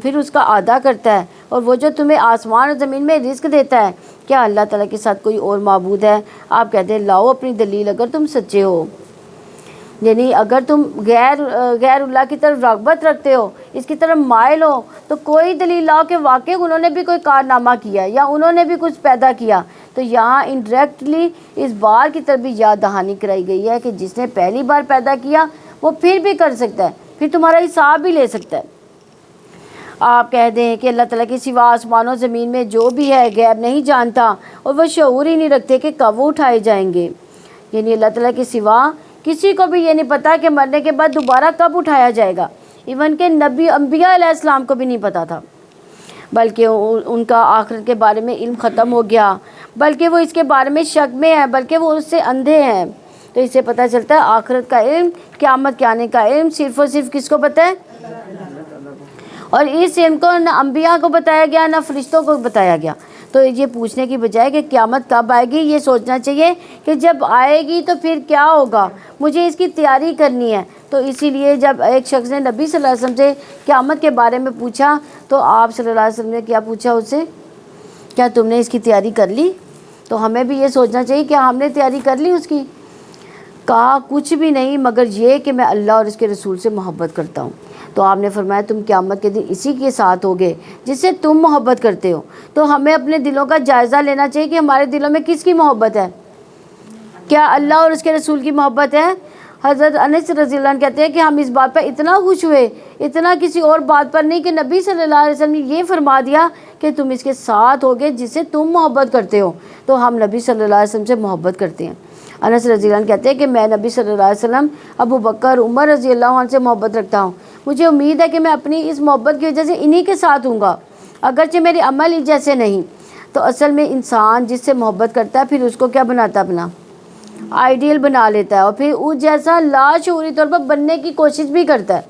پھر اس کا اعادہ کرتا ہے، اور وہ جو تمہیں آسمان اور زمین میں رزق دیتا ہے، کیا اللہ تعالیٰ کے ساتھ کوئی اور معبود ہے؟ آپ کہتے ہیں لاؤ اپنی دلیل اگر تم سچے ہو، یعنی اگر تم غیر اللہ کی طرف رغبت رکھتے ہو، اس کی طرف مائل ہو، تو کوئی دلیل لاؤ کہ واقعی انہوں نے بھی کوئی کارنامہ کیا یا انہوں نے بھی کچھ پیدا کیا۔ تو یہاں انڈائریکٹلی اس بار کی طرف بھی یاد دہانی کرائی گئی ہے کہ جس نے پہلی بار پیدا کیا وہ پھر بھی کر سکتا ہے، پھر تمہارا حساب بھی لے سکتا ہے۔ آپ کہہ دیں کہ اللہ تعالیٰ کے سوا آسمان و زمین میں جو بھی ہے غیب نہیں جانتا، اور وہ شعور ہی نہیں رکھتے کہ کب وہ اٹھائے جائیں گے، یعنی اللہ تعالیٰ کے سوا کسی کو بھی یہ نہیں پتا کہ مرنے کے بعد دوبارہ کب اٹھایا جائے گا، ایون کہ نبی انبیاء علیہ السلام کو بھی نہیں پتا تھا، بلکہ ان کا آخرت کے بارے میں علم ختم ہو گیا، بلکہ وہ اس کے بارے میں شک میں ہیں، بلکہ وہ اس سے اندھے ہیں۔ تو اس سے پتہ چلتا ہے آخرت کا علم، قیامت کے آنے کا علم صرف اور صرف کس کو پتہ ہے؟ اور اس علم کو نہ انبیاء کو بتایا گیا نہ فرشتوں کو بتایا گیا۔ تو یہ پوچھنے کی بجائے کہ قیامت کب آئے گی، یہ سوچنا چاہیے کہ جب آئے گی تو پھر کیا ہوگا، مجھے اس کی تیاری کرنی ہے، تو اسی لیے جب ایک شخص نے نبی صلی اللہ علیہ وسلم سے قیامت کے بارے میں پوچھا تو آپ صلی اللہ علیہ وسلم نے کیا پوچھا اس سے؟ کیا تم نے اس کی تیاری کر لی؟ تو ہمیں بھی یہ سوچنا چاہیے کہ ہم نے تیاری کر لی اس کی؟ کہا کچھ بھی نہیں مگر یہ کہ میں اللہ اور اس کے رسول سے محبت کرتا ہوں۔ تو آپ نے فرمایا تم قیامت کے دن اسی کے ساتھ ہوگے جس سے تم محبت کرتے ہو۔ تو ہمیں اپنے دلوں کا جائزہ لینا چاہیے کہ ہمارے دلوں میں کس کی محبت ہے؟ کیا اللہ اور اس کے رسول کی محبت ہے؟ حضرت انس رضی اللہ عنہ کہتے ہیں کہ ہم اس بات پر اتنا خوش ہوئے، اتنا کسی اور بات پر نہیں، کہ نبی صلی اللہ علیہ وسلم نے یہ فرما دیا کہ تم اس کے ساتھ ہوگے جس سے تم محبت کرتے ہو۔ تو ہم نبی صلی اللہ علیہ وسلم سے محبت کرتے ہیں۔ انس رضی اللہ عنہ کہتے ہیں کہ میں نبی صلی اللہ علیہ وسلم، ابو بکر، عمر رضی اللہ عنہ سے محبت رکھتا ہوں۔ مجھے امید ہے کہ میں اپنی اس محبت کی وجہ سے انہی کے ساتھ ہوں گا، اگرچہ میرے عمل ہی جیسے نہیں۔ تو اصل میں انسان جس سے محبت کرتا ہے پھر اس کو کیا بناتا ہے؟ اپنا آئیڈیل بنا لیتا ہے، اور پھر اس جیسا لاشعوری طور پر بننے کی کوشش بھی کرتا ہے۔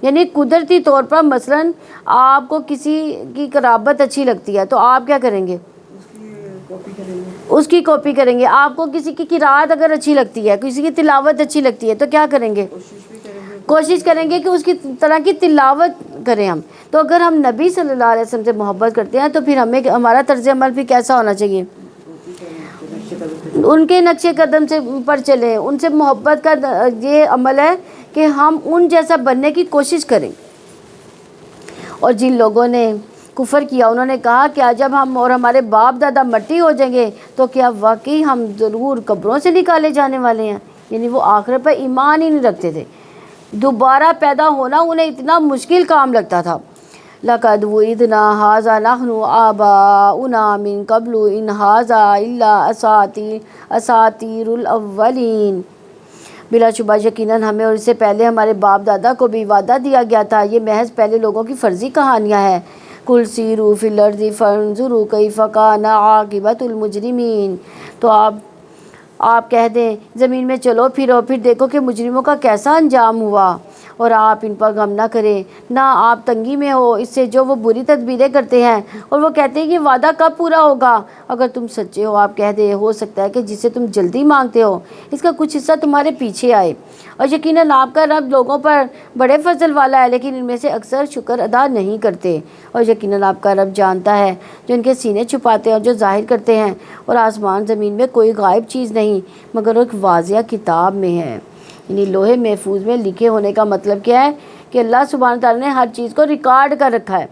یعنی قدرتی طور پر مثلاً آپ کو کسی کی قرابت اچھی لگتی ہے تو آپ کیا کریں گے؟ اس کی کاپی کریں گے۔ آپ کو کسی کی قرات اگر اچھی لگتی ہے، کسی کی تلاوت اچھی لگتی ہے تو کیا کریں گے؟ کوشش کریں گے کہ اس کی طرح کی تلاوت کریں ہم۔ تو اگر ہم نبی صلی اللہ علیہ وسلم سے محبت کرتے ہیں تو پھر ہمیں ہمارا طرز عمل بھی کیسا ہونا چاہیے؟ ان کے نقش قدم سے پر چلیں، ان سے محبت کا یہ عمل ہے کہ ہم ان جیسا بننے کی کوشش کریں۔ اور جن لوگوں نے کفر کیا انہوں نے کہا کیا جب ہم اور ہمارے باپ دادا مٹی ہو جائیں گے تو کیا واقعی ہم ضرور قبروں سے نکالے جانے والے ہیں؟ یعنی وہ آخرت پر ایمان ہی نہیں رکھتے تھے، دوبارہ پیدا ہونا انہیں اتنا مشکل کام لگتا تھا۔ لَقَدْ وُعِدْنَا هَٰذَا نَحْنُ وَآبَاؤُنَا مِن قَبْلُ إِنْ هَٰذَا إِلَّا أَسَاطِيرُ الْأَوَّلِينَ۔ بلا شبہ یقیناً ہمیں اور اس سے پہلے ہمارے باپ دادا کو بھی وعدہ دیا گیا تھا، یہ محض پہلے لوگوں کی فرضی کہانیاں ہیں۔ قُلْ سِیرُوا فِی الْأَرْضِ فَانظُرُوا کَیْفَ کَانَ عَاقِبَةُ الْمُجْرِمِینَ۔ تو آپ کہہ دیں زمین میں چلو پھرو، پھر دیکھو کہ مجرموں کا کیسا انجام ہوا، اور آپ ان پر غم نہ کریں، نہ آپ تنگی میں ہو اس سے جو وہ بری تدبیریں کرتے ہیں، اور وہ کہتے ہیں کہ وعدہ کب پورا ہوگا۔ اگر تم سچے ہو آپ کہہ دیں ہو سکتا ہے کہ جسے تم جلدی مانگتے ہو اس کا کچھ حصہ تمہارے پیچھے آئے، اور یقیناً آپ کا رب لوگوں پر بڑے فضل والا ہے لیکن ان میں سے اکثر شکر ادا نہیں کرتے۔ اور یقیناً آپ کا رب جانتا ہے جو ان کے سینے چھپاتے ہیں اور جو ظاہر کرتے ہیں، اور آسمان زمین میں کوئی غائب چیز نہیں مگر ایک واضح کتاب میں ہے۔ یعنی لوہے محفوظ میں لکھے ہونے کا مطلب کیا ہے کہ اللہ سبحانہ تعالیٰ نے ہر چیز کو ریکارڈ کر رکھا ہے،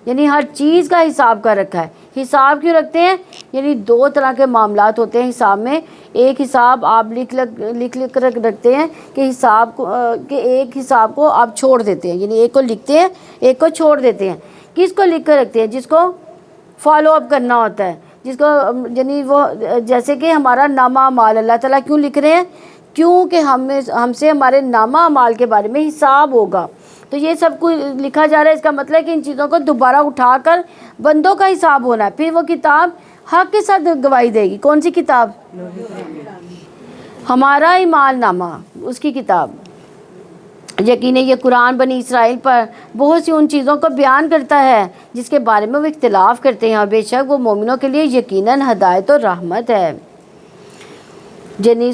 یعنی ہر چیز کا حساب کر رکھا ہے۔ حساب کیوں رکھتے ہیں؟ یعنی دو طرح کے معاملات ہوتے ہیں حساب میں۔ ایک حساب آپ لکھ کر رکھتے ہیں کہ ایک حساب کو آپ چھوڑ دیتے ہیں، یعنی ایک کو لکھتے ہیں ایک کو چھوڑ دیتے ہیں۔ کس کو لکھ کر رکھتے ہیں؟ جس کو فالو اپ کرنا ہوتا ہے، جس کو یعنی وہ جیسے کہ ہمارا نامہ اعمال اللہ تعالیٰ کیوں لکھ رہے ہیں؟ کیونکہ ہم سے ہمارے نامہ اعمال کے بارے میں حساب ہوگا۔ تو یہ سب کچھ لکھا جا رہا ہے، اس کا مطلب ہے کہ ان چیزوں کو دوبارہ اٹھا کر بندوں کا حساب ہونا ہے، پھر وہ کتاب حق کے ساتھ گواہی دے گی۔ کون سی کتاب؟ ہمارا ایمان نامہ، اس کی کتاب۔ یقیناً یہ قرآن بنی اسرائیل پر بہت سی ان چیزوں کو بیان کرتا ہے جس کے بارے میں وہ اختلاف کرتے ہیں، اور بے شک وہ مومنوں کے لیے یقیناً ہدایت اور رحمت ہے۔ یعنی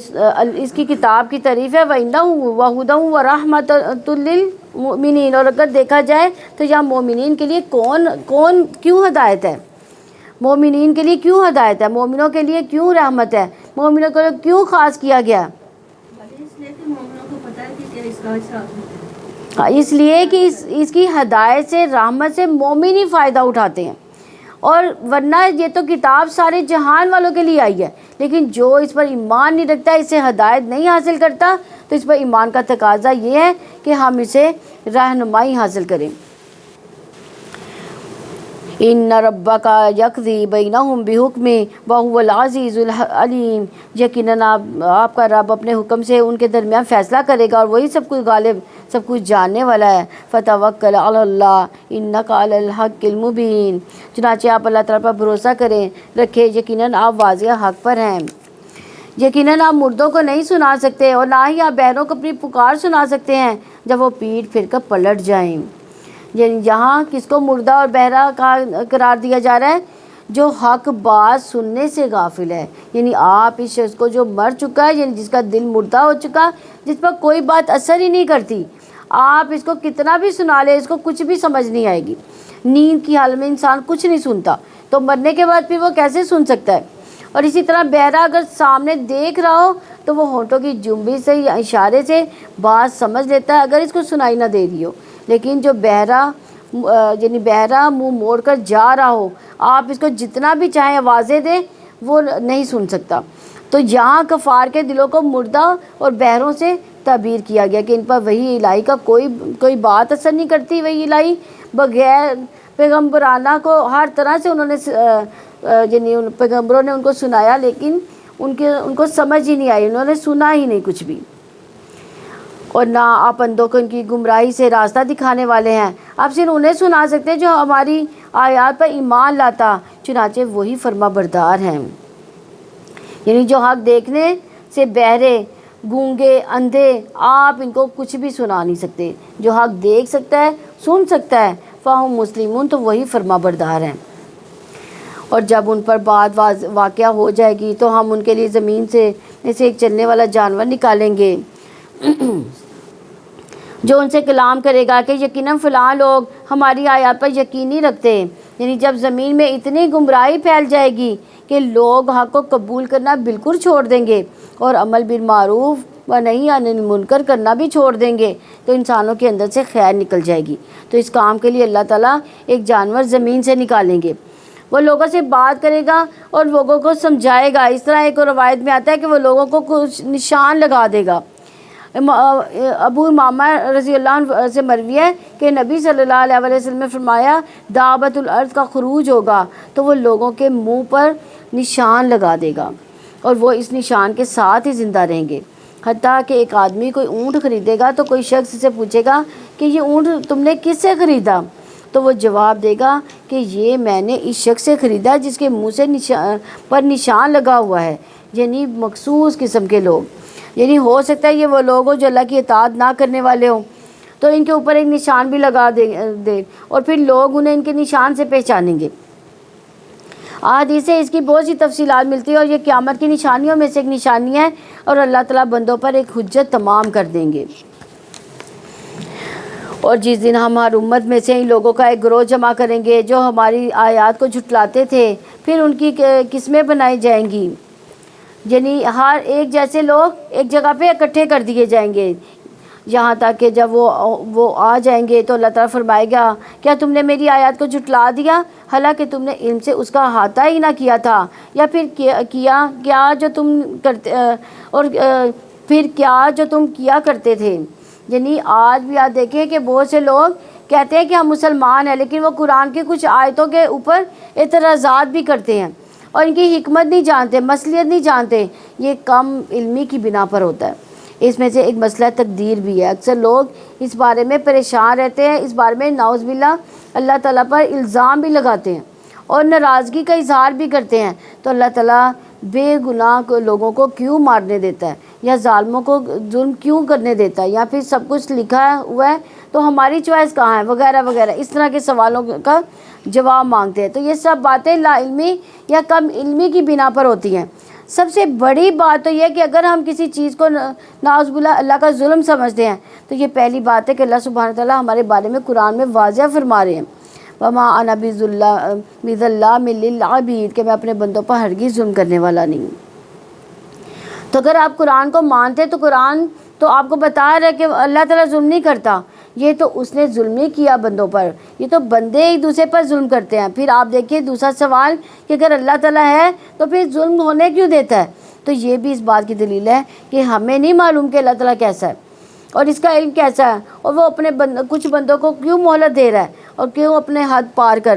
اس کی کتاب کی تعریف ہے وَإِنَّهُ وَهُدًى وَرَحْمَةٌ لِّلْمُؤْمِنِينَ۔ اور اگر دیکھا جائے تو یہاں مومنین کے لیے کیوں ہدایت ہے؟ مومنین کے لیے کیوں ہدایت ہے؟ مومنوں کے لیے کیوں رحمت ہے؟ مومنوں کو کیوں خاص کیا گیا؟ اس لیے کہ اس کی ہدایت سے، رحمت سے مومن ہی فائدہ اٹھاتے ہیں، اور ورنہ یہ تو کتاب سارے جہان والوں کے لیے آئی ہے، لیکن جو اس پر ایمان نہیں رکھتا، اس سے ہدایت نہیں حاصل کرتا، تو اس پر ایمان کا تقاضا یہ ہے کہ ہم اسے رہنمائی حاصل کریں۔ ان ربک یقضی بینہم بحکمہ وہو العزیز العلیم۔ یقیناً آپ کا رب اپنے حکم سے ان کے درمیان فیصلہ کرے گا، اور وہی سب کچھ غالب، سب کچھ جاننے والا ہے۔ فتوکل علی اللہ انک علی الحق المبین۔ چنانچہ آپ اللہ تعالیٰ پر بھروسہ رکھے، یقیناً آپ واضح حق پر ہیں۔ یقیناً آپ مردوں کو نہیں سنا سکتے، اور نہ ہی آپ بہروں کو اپنی پکار سنا سکتے ہیں جب وہ پیٹ پھر کر پلٹ جائیں۔ یعنی یہاں کس کو مردہ اور بہرا قرار دیا جا رہا ہے؟ جو حق بات سننے سے غافل ہے۔ یعنی آپ اس شخص کو جو مر چکا ہے، یعنی جس کا دل مردہ ہو چکا، جس پر کوئی بات اثر ہی نہیں کرتی. آپ اس کو کتنا بھی سنا لیں، اس کو کچھ بھی سمجھ نہیں آئے گی. نیند کی حال میں انسان کچھ نہیں سنتا، تو مرنے کے بعد پھر وہ کیسے سن سکتا ہے؟ اور اسی طرح بہرا اگر سامنے دیکھ رہا ہو تو وہ ہونٹوں کی جنبش سے یا اشارے سے بات سمجھ لیتا ہے اگر اس کو سنائی نہ دے رہی ہو. لیکن جو بہرا یعنی بہرا منہ موڑ کر جا رہا ہو، آپ اس کو جتنا بھی چاہیں آوازیں دیں وہ نہیں سن سکتا. تو یہاں کفار کے دلوں کو مردہ اور بہروں سے تعبیر کیا گیا کہ ان پر وحی الہی کا کوئی بات اثر نہیں کرتی. وحی الہی بغیر پیغمبرانہ کو ہر طرح سے انہوں نے یعنی پیغمبروں نے ان کو سنایا، لیکن ان کو سمجھ ہی نہیں آئی، انہوں نے سنا ہی نہیں کچھ بھی. اور نہ آپ اندھوں کو ان کی گمراہی سے راستہ دکھانے والے ہیں. آپ صرف انہیں سنا سکتے ہیں جو ہماری آیات پر ایمان لاتا، چنانچہ وہی فرما بردار ہیں. یعنی جو حق دیکھنے سے بہرے، گونگے، اندھے، آپ ان کو کچھ بھی سنا نہیں سکتے. جو حق دیکھ سکتا ہے، سن سکتا ہے، فہم مسلمون، تو وہی فرما بردار ہیں. اور جب ان پر بات واقعہ ہو جائے گی تو ہم ان کے لیے زمین سے ایک چلنے والا جانور نکالیں گے جو ان سے کلام کرے گا کہ یقیناً فلاں لوگ ہماری آیات پر یقین نہیں رکھتے. یعنی جب زمین میں اتنی گمراہی پھیل جائے گی کہ لوگ حق کو قبول کرنا بالکل چھوڑ دیں گے اور عمل بالمعروف و نہی عن المنکر کرنا بھی چھوڑ دیں گے، تو انسانوں کے اندر سے خیر نکل جائے گی. تو اس کام کے لیے اللہ تعالیٰ ایک جانور زمین سے نکالیں گے. وہ لوگوں سے بات کرے گا اور لوگوں کو سمجھائے گا. اس طرح ایک روایت میں آتا ہے کہ وہ لوگوں کو کچھ نشان لگا دے گا. ابو امامہ رضی اللہ عنہ سے مروی ہے کہ نبی صلی اللہ علیہ وسلم نے فرمایا دعوت الارض کا خروج ہوگا تو وہ لوگوں کے منہ پر نشان لگا دے گا اور وہ اس نشان کے ساتھ ہی زندہ رہیں گے. حتیٰ کہ ایک آدمی کوئی اونٹ خریدے گا تو کوئی شخص سے پوچھے گا کہ یہ اونٹ تم نے کس سے خریدا؟ تو وہ جواب دے گا کہ یہ میں نے اس شخص سے خریدا جس کے منہ سے پر نشان لگا ہوا ہے. یعنی مخصوص قسم کے لوگ، یعنی ہو سکتا ہے یہ وہ لوگ ہوں جو اللہ کی اطاعت نہ کرنے والے ہوں، تو ان کے اوپر ایک نشان بھی لگا دے اور پھر لوگ انہیں ان کے نشان سے پہچانیں گے. حدیث سے اس کی بہت سی تفصیلات ملتی ہیں اور یہ قیامت کی نشانیوں میں سے ایک نشانی ہے اور اللہ تعالیٰ بندوں پر ایک حجت تمام کر دیں گے. اور جس دن ہم ہر امت میں سے ان لوگوں کا ایک گروہ جمع کریں گے جو ہماری آیات کو جھٹلاتے تھے، پھر ان کی قسمیں بنائی جائیں گی. یعنی ہر ایک جیسے لوگ ایک جگہ پہ اکٹھے کر دیے جائیں گے یہاں تک کہ جب وہ آ جائیں گے تو اللہ تعالیٰ فرمائے گا کیا تم نے میری آیات کو جھٹلا دیا حالانکہ تم نے علم سے اس کا احاطہ ہی نہ کیا تھا، یا پھر کیا جو تم کرتے اور پھر کیا جو تم کیا کرتے تھے. یعنی آج بھی آپ دیکھیں کہ بہت سے لوگ کہتے ہیں کہ ہم مسلمان ہیں لیکن وہ قرآن کی کچھ آیتوں کے اوپر اعتراضات بھی کرتے ہیں اور ان کی حکمت نہیں جانتے، مصلحت نہیں جانتے. یہ کم علمی کی بنا پر ہوتا ہے. اس میں سے ایک مسئلہ تقدیر بھی ہے. اکثر لوگ اس بارے میں پریشان رہتے ہیں، اس بارے میں نعوذ باللہ اللہ تعالیٰ پر الزام بھی لگاتے ہیں اور ناراضگی کا اظہار بھی کرتے ہیں. تو اللہ تعالیٰ بے گناہ لوگوں کو کیوں مارنے دیتا ہے یا ظالموں کو ظلم کیوں کرنے دیتا ہے، یا پھر سب کچھ لکھا ہوا ہے تو ہماری چوائس کہاں ہے، وغیرہ وغیرہ. اس طرح کے سوالوں کا جواب مانگتے ہیں. تو یہ سب باتیں لا علمی یا کم علمی کی بنا پر ہوتی ہیں. سب سے بڑی بات تو یہ ہے کہ اگر ہم کسی چیز کو نعوذ باللہ اللہ کا ظلم سمجھتے ہیں تو یہ پہلی بات ہے کہ اللہ سبحانہ تعالیٰ ہمارے بارے میں قرآن میں واضح فرما رہے ہیں وَمَا أَنَا بِظَلَّامٍ لِّلْعَبِيدِ کہ میں اپنے بندوں پر ہرگز ظلم کرنے والا نہیں ہوں. تو اگر آپ قرآن کو مانتے تو قرآن تو آپ کو بتا رہا ہے کہ اللہ تعالیٰ ظلم نہیں کرتا. یہ تو اس نے ظلم نہیں کیا بندوں پر، یہ تو بندے ایک دوسرے پر ظلم کرتے ہیں. پھر آپ دیکھیے دوسرا سوال کہ اگر اللہ تعالیٰ ہے تو پھر ظلم ہونے کیوں دیتا ہے؟ تو یہ بھی اس بات کی دلیل ہے کہ ہمیں نہیں معلوم کہ اللہ تعالیٰ کیسا ہے اور اس کا علم کیسا ہے، اور وہ اپنے کچھ بندوں کو کیوں مہلت دے رہا ہے اور کیوں اپنے حد پار کر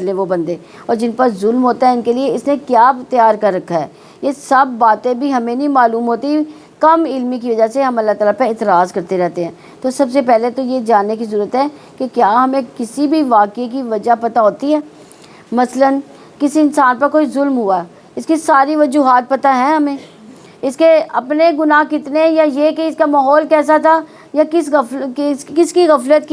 لے وہ بندے، اور جن پر ظلم ہوتا ہے ان کے لیے اس نے کیا تیار کر رکھا ہے. یہ سب باتیں بھی ہمیں نہیں معلوم ہوتی، کم علمی کی وجہ سے ہم اللہ تعالیٰ پہ اعتراض کرتے رہتے ہیں. تو سب سے پہلے تو یہ جاننے کی ضرورت ہے کہ کیا ہمیں کسی بھی واقعے کی وجہ پتہ ہوتی ہے. مثلا کسی انسان پر کوئی ظلم ہوا، اس کی ساری وجوہات پتہ ہیں ہمیں، اس کے اپنے گناہ کتنے، یا یہ کہ اس کا ماحول کیسا تھا، یا کس کی غفلت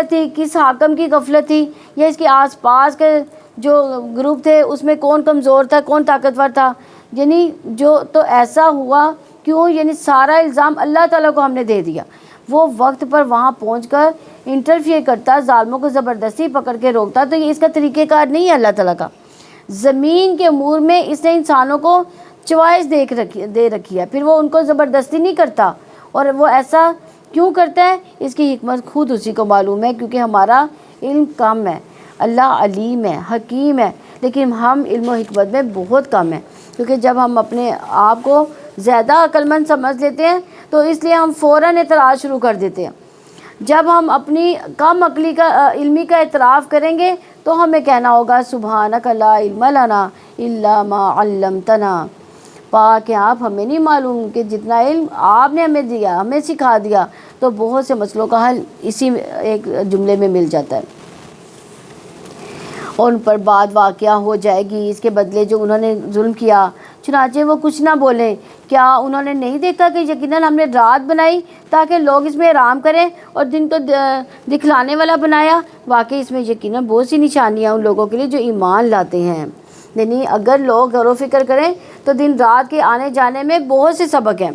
تھی، کس حاکم کی غفلت تھی، یا اس کے آس پاس کے جو گروپ تھے اس میں کون کمزور تھا کون طاقتور تھا. یعنی جو تو ایسا ہوا کیوں؟ یعنی سارا الزام اللہ تعالیٰ کو ہم نے دے دیا. وہ وقت پر وہاں پہنچ کر انٹرفیئر کرتا، ظالموں کو زبردستی پکڑ کے روکتا. تو یہ اس کا طریقہ کار نہیں ہے اللہ تعالیٰ کا. زمین کے امور میں اس نے انسانوں کو چوائس دے رکھی ہے، پھر وہ ان کو زبردستی نہیں کرتا. اور وہ ایسا کیوں کرتا ہے؟ اس کی حکمت خود اسی کو معلوم ہے، کیونکہ ہمارا علم کم ہے. اللہ علیم ہے، حکیم ہے، لیکن ہم علم و حکمت میں بہت کم ہیں. کیونکہ جب ہم اپنے آپ کو زیادہ عقل مند سمجھ لیتے ہیں تو اس لیے ہم فوراً اعتراض شروع کر دیتے ہیں. جب ہم اپنی کم عقلی کا علمی کا اعتراف کریں گے تو ہمیں کہنا ہوگا سبحانک لا علم لنا الا ما علمتنا. پاک ہیں آپ، ہمیں نہیں معلوم کہ جتنا علم آپ نے ہمیں دیا، ہمیں سکھا دیا. تو بہت سے مسئلوں کا حل اسی ایک جملے میں مل جاتا ہے. اور ان پر بعد واقعہ ہو جائے گی اس کے بدلے جو انہوں نے ظلم کیا. چنانچہ وہ کچھ نہ بولیں. کیا انہوں نے نہیں دیکھا کہ یقیناً ہم نے رات بنائی تاکہ لوگ اس میں آرام کریں اور دن کو دکھلانے والا بنایا؟ واقعی اس میں یقیناً بہت سی نشانیاں ان لوگوں کے لیے جو ایمان لاتے ہیں. یعنی اگر لوگ غور و فکر کریں تو دن رات کے آنے جانے میں بہت سے سبق ہیں.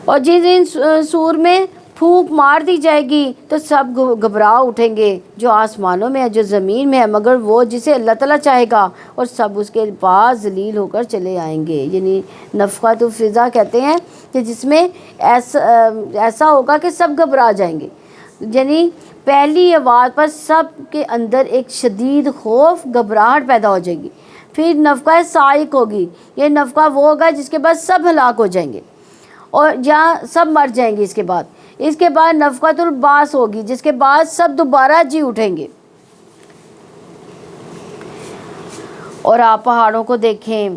اور جس دن سور میں پھونک مار دی جائے گی تو سب گھبرا اٹھیں گے، جو آسمانوں میں ہے جو زمین میں ہے، مگر وہ جسے اللہ تعالیٰ چاہے گا، اور سب اس کے پاس ذلیل ہو کر چلے آئیں گے. یعنی نفخۃ الفزع کہتے ہیں کہ جس میں ایسا ہوگا کہ سب گھبرا جائیں گے. یعنی پہلی آواز پر سب کے اندر ایک شدید خوف، گھبراہٹ پیدا ہو جائے گی. پھر نفخہ صاعق ہوگی. یہ نفخہ وہ ہوگا جس کے بعد سب ہلاک ہو جائیں گے اور جہاں سب مر جائیں گے. اس کے بعد نفخۃ البعث ہوگی جس کے بعد سب دوبارہ جی اٹھیں گے. اور آپ پہاڑوں کو دیکھیں،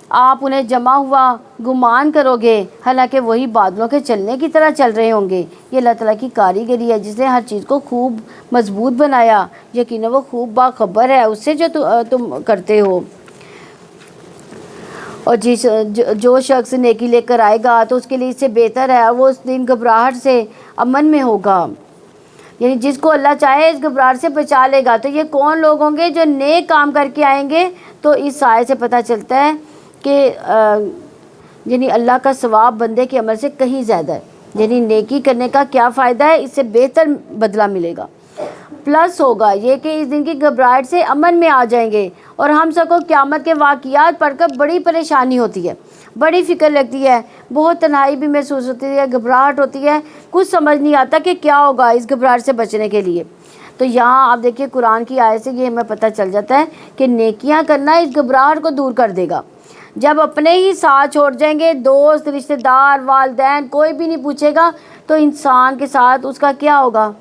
آپ انہیں جمع ہوا گمان کرو گے حالانکہ وہی بادلوں کے چلنے کی طرح چل رہے ہوں گے. یہ اللہ تعالیٰ کی کاریگری ہے جس نے ہر چیز کو خوب مضبوط بنایا. یقیناً وہ خوب باخبر ہے اس سے جو تم کرتے ہو. اور جو شخص نیکی لے کر آئے گا تو اس کے لیے اس سے بہتر ہے، وہ اس دن گھبراہٹ سے امن میں ہوگا. یعنی جس کو اللہ چاہے اس گھبراہٹ سے بچا لے گا. تو یہ کون لوگ ہوں گے؟ جو نیک کام کر کے آئیں گے. تو اس آیت سے پتہ چلتا ہے کہ یعنی اللہ کا ثواب بندے کے عمل سے کہیں زیادہ ہے. یعنی نیکی کرنے کا کیا فائدہ ہے؟ اس سے بہتر بدلہ ملے گا. پلس ہوگا یہ کہ اس دن کی گھبراہٹ سے امن میں آ جائیں گے. اور ہم سب کو قیامت کے واقعات پڑھ کر بڑی پریشانی ہوتی ہے، بڑی فکر لگتی ہے، بہت تنہائی بھی محسوس ہوتی ہے، گھبراہٹ ہوتی ہے، کچھ سمجھ نہیں آتا کہ کیا ہوگا اس گھبراہٹ سے بچنے کے لیے. تو یہاں آپ دیکھیے قرآن کی آیت سے یہ ہمیں پتہ چل جاتا ہے کہ نیکیاں کرنا اس گھبراہٹ کو دور کر دے گا. جب اپنے ہی ساتھ چھوڑ جائیں گے، دوست، رشتہ دار، والدین، کوئی بھی نہیں پوچھے گا، تو انسان کے ساتھ اس کا کیا ہوگا؟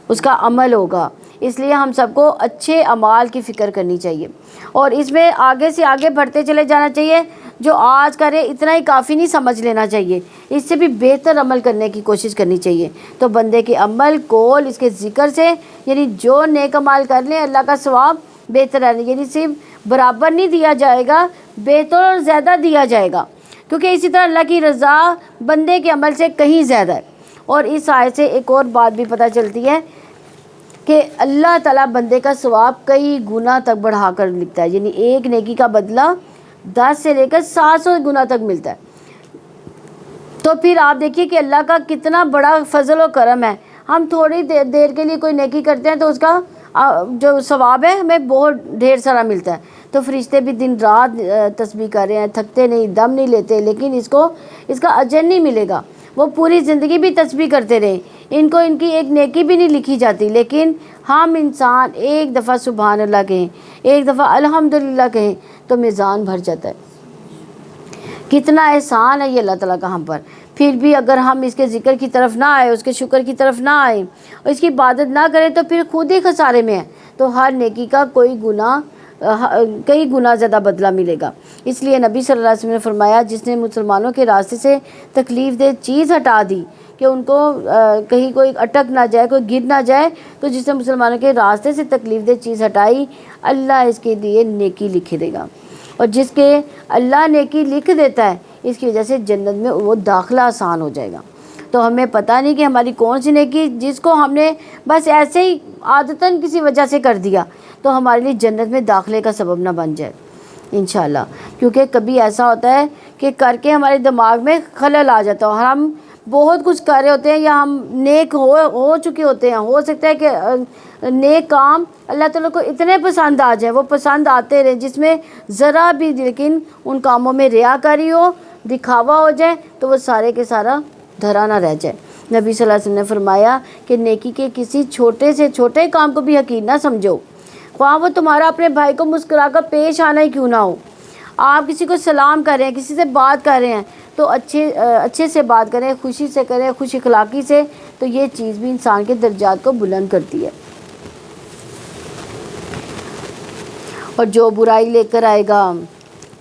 اس کا عمل ہوگا. اس لیے ہم سب کو اچھے اعمال کی فکر کرنی چاہیے اور اس میں آگے سے آگے بڑھتے چلے جانا چاہیے. جو آج کرے اتنا ہی کافی نہیں سمجھ لینا چاہیے، اس سے بھی بہتر عمل کرنے کی کوشش کرنی چاہیے. تو بندے کے عمل، قول، اس کے ذکر سے یعنی جو نیک عمل کر لیں اللہ کا ثواب بہتر ہے. یعنی صرف برابر نہیں دیا جائے گا، بہتر اور زیادہ دیا جائے گا، کیونکہ اسی طرح اللہ کی رضا بندے کے عمل سے کہیں زیادہ ہے. اور اس آیت سے ایک اور بات بھی پتہ چلتی ہے کہ اللہ تعالیٰ بندے کا ثواب کئی گنا تک بڑھا کر لکھتا ہے. یعنی ایک نیکی کا بدلہ 10 سے لے کر 700 گنا تک ملتا ہے. تو پھر آپ دیکھیے کہ اللہ کا کتنا بڑا فضل و کرم ہے. ہم تھوڑی دیر کے لیے کوئی نیکی کرتے ہیں تو اس کا جو ثواب ہے ہمیں بہت ڈھیر سارا ملتا ہے. تو فرشتے بھی دن رات تسبیح کر رہے ہیں، تھکتے نہیں، دم نہیں لیتے، لیکن اس کا اجر نہیں ملے گا. وہ پوری زندگی بھی تسبیح کرتے رہے، ان کو ان کی ایک نیکی بھی نہیں لکھی جاتی. لیکن ہم انسان ایک دفعہ سبحان اللہ کہیں، ایک دفعہ الحمدللہ کہیں تو میزان بھر جاتا ہے. کتنا احسان ہے یہ اللہ تعالیٰ کا ہم پر. پھر بھی اگر ہم اس کے ذکر کی طرف نہ آئے، اس کے شکر کی طرف نہ آئیں اور اس کی عبادت نہ کریں تو پھر خود ہی خسارے میں ہیں. تو ہر نیکی کا کئی گنا زیادہ بدلہ ملے گا. اس لیے نبی صلی اللہ علیہ وسلم نے فرمایا جس نے مسلمانوں کے راستے سے تکلیف دہ چیز ہٹا دی کہ ان کو کہیں کوئی اٹک نہ جائے، کوئی گر نہ جائے، تو جس نے مسلمانوں کے راستے سے تکلیف دہ چیز ہٹائی اللہ اس کے لیے نیکی لکھ دے گا. اور جس کے اللہ نیکی لکھ دیتا ہے اس کی وجہ سے جنت میں وہ داخلہ آسان ہو جائے گا. تو ہمیں پتہ نہیں کہ ہماری کون سی نیکی جس کو ہم نے بس ایسے ہی عادتاً کسی وجہ سے کر دیا تو ہمارے لیے جنت میں داخلے کا سبب نہ بن جائے انشاءاللہ. کیونکہ کبھی ایسا ہوتا ہے کہ کر کے ہمارے دماغ میں خلل آ جاتا ہو، ہم بہت کچھ کر رہے ہوتے ہیں یا ہم نیک ہو چکے ہوتے ہیں، ہو سکتا ہے کہ نیک کام اللہ تعالیٰ کو اتنے پسند آ جائے، وہ پسند آتے رہے، جس میں ذرا بھی لیکن ان کاموں میں ریاکاری ہو، دکھاوا ہو جائے تو وہ سارے کے سارا دھرا نہ رہ جائے۔ نبی صلی اللہ علیہ وسلم نے فرمایا کہ نیکی کے کسی چھوٹے سے چھوٹے کام کو بھی حقیر نہ سمجھو، خواہ وہ تمہارا اپنے بھائی کو مسکرا کر پیش آنا ہی کیوں نہ ہو۔ آپ کسی کو سلام کر رہے ہیں، کسی سے بات کر رہے ہیں تو اچھے سے بات کریں، خوشی سے کریں، خوش اخلاقی سے، تو یہ چیز بھی انسان کے درجات کو بلند کرتی ہے۔ اور جو برائی لے کر آئے گا،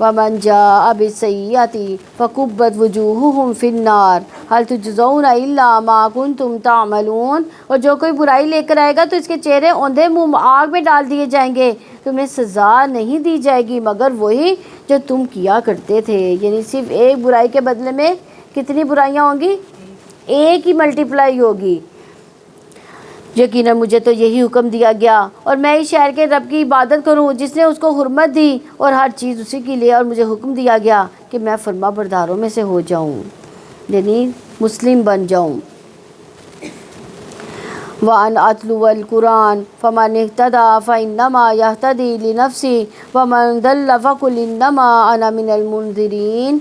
وَمَنْ جَاءَ بِالسَّيِّئَةِ فَكُبَّتْ وُجُوهُهُمْ فِي النَّارِ هَلْ تُجْزَوْنَ إِلَّا مَا كُنْتُمْ تَعْمَلُونَ، اور جو کوئی برائی لے کر آئے گا تو اس کے چہرے اوندھے منہ آگ میں ڈال دیے جائیں گے، تمہیں سزا نہیں دی جائے گی مگر وہی جو تم کیا کرتے تھے۔ یعنی صرف ایک برائی کے بدلے میں کتنی برائیاں ہوں گی؟ ایک ہی ملٹیپلائی ہوگی۔ یقیناً مجھے تو یہی حکم دیا گیا اور میں اس شہر کے رب کی عبادت کروں جس نے اس کو حرمت دی اور ہر چیز اسی کے لیے، اور مجھے حکم دیا گیا کہ میں فرما برداروں میں سے ہو جاؤں، یعنی مسلم بن جاؤں۔ وَأَنْ أَتْلُوَ الْقُرْآنَ فَمَنِ اهْتَدَىٰ فَإِنَّمَا يَهْتَدِي لِنَفْسِهِ وَمَنْ ضَلَّ فَقُلْ إِنَّمَا أَنَا مِنَ الْمُنذِرِينَ،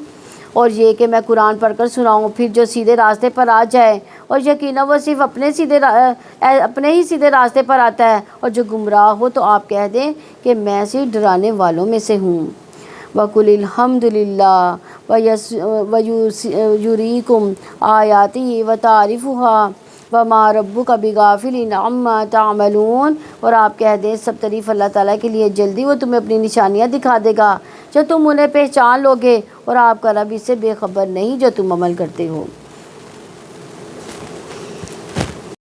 اور یہ کہ میں قرآن پڑھ کر سناؤں، پھر جو سیدھے راستے پر آ جائے، اور یقیناً وہ صرف اپنے ہی سیدھے راستے پر آتا ہے، اور جو گمراہ ہو تو آپ کہہ دیں کہ میں صرف ڈرانے والوں میں سے ہوں۔ وَقُلِ الْحَمْدُ لِلَّهِ وَيُرِيكُمْ آيَاتِهِ وَتَعْرِفُهَا وَمَا رَبُّكَ بِغَافِلٍ عَمَّا تَعْمَلُونَ، اور آپ کہہ دیں سب تعریف اللہ تعالیٰ کے لیے، جلدی وہ تمہیں اپنی نشانیاں دکھا دے گا جو تم انہیں پہچان لوگے، اور آپ کا رب اس سے بے خبر نہیں جو تم عمل کرتے ہو۔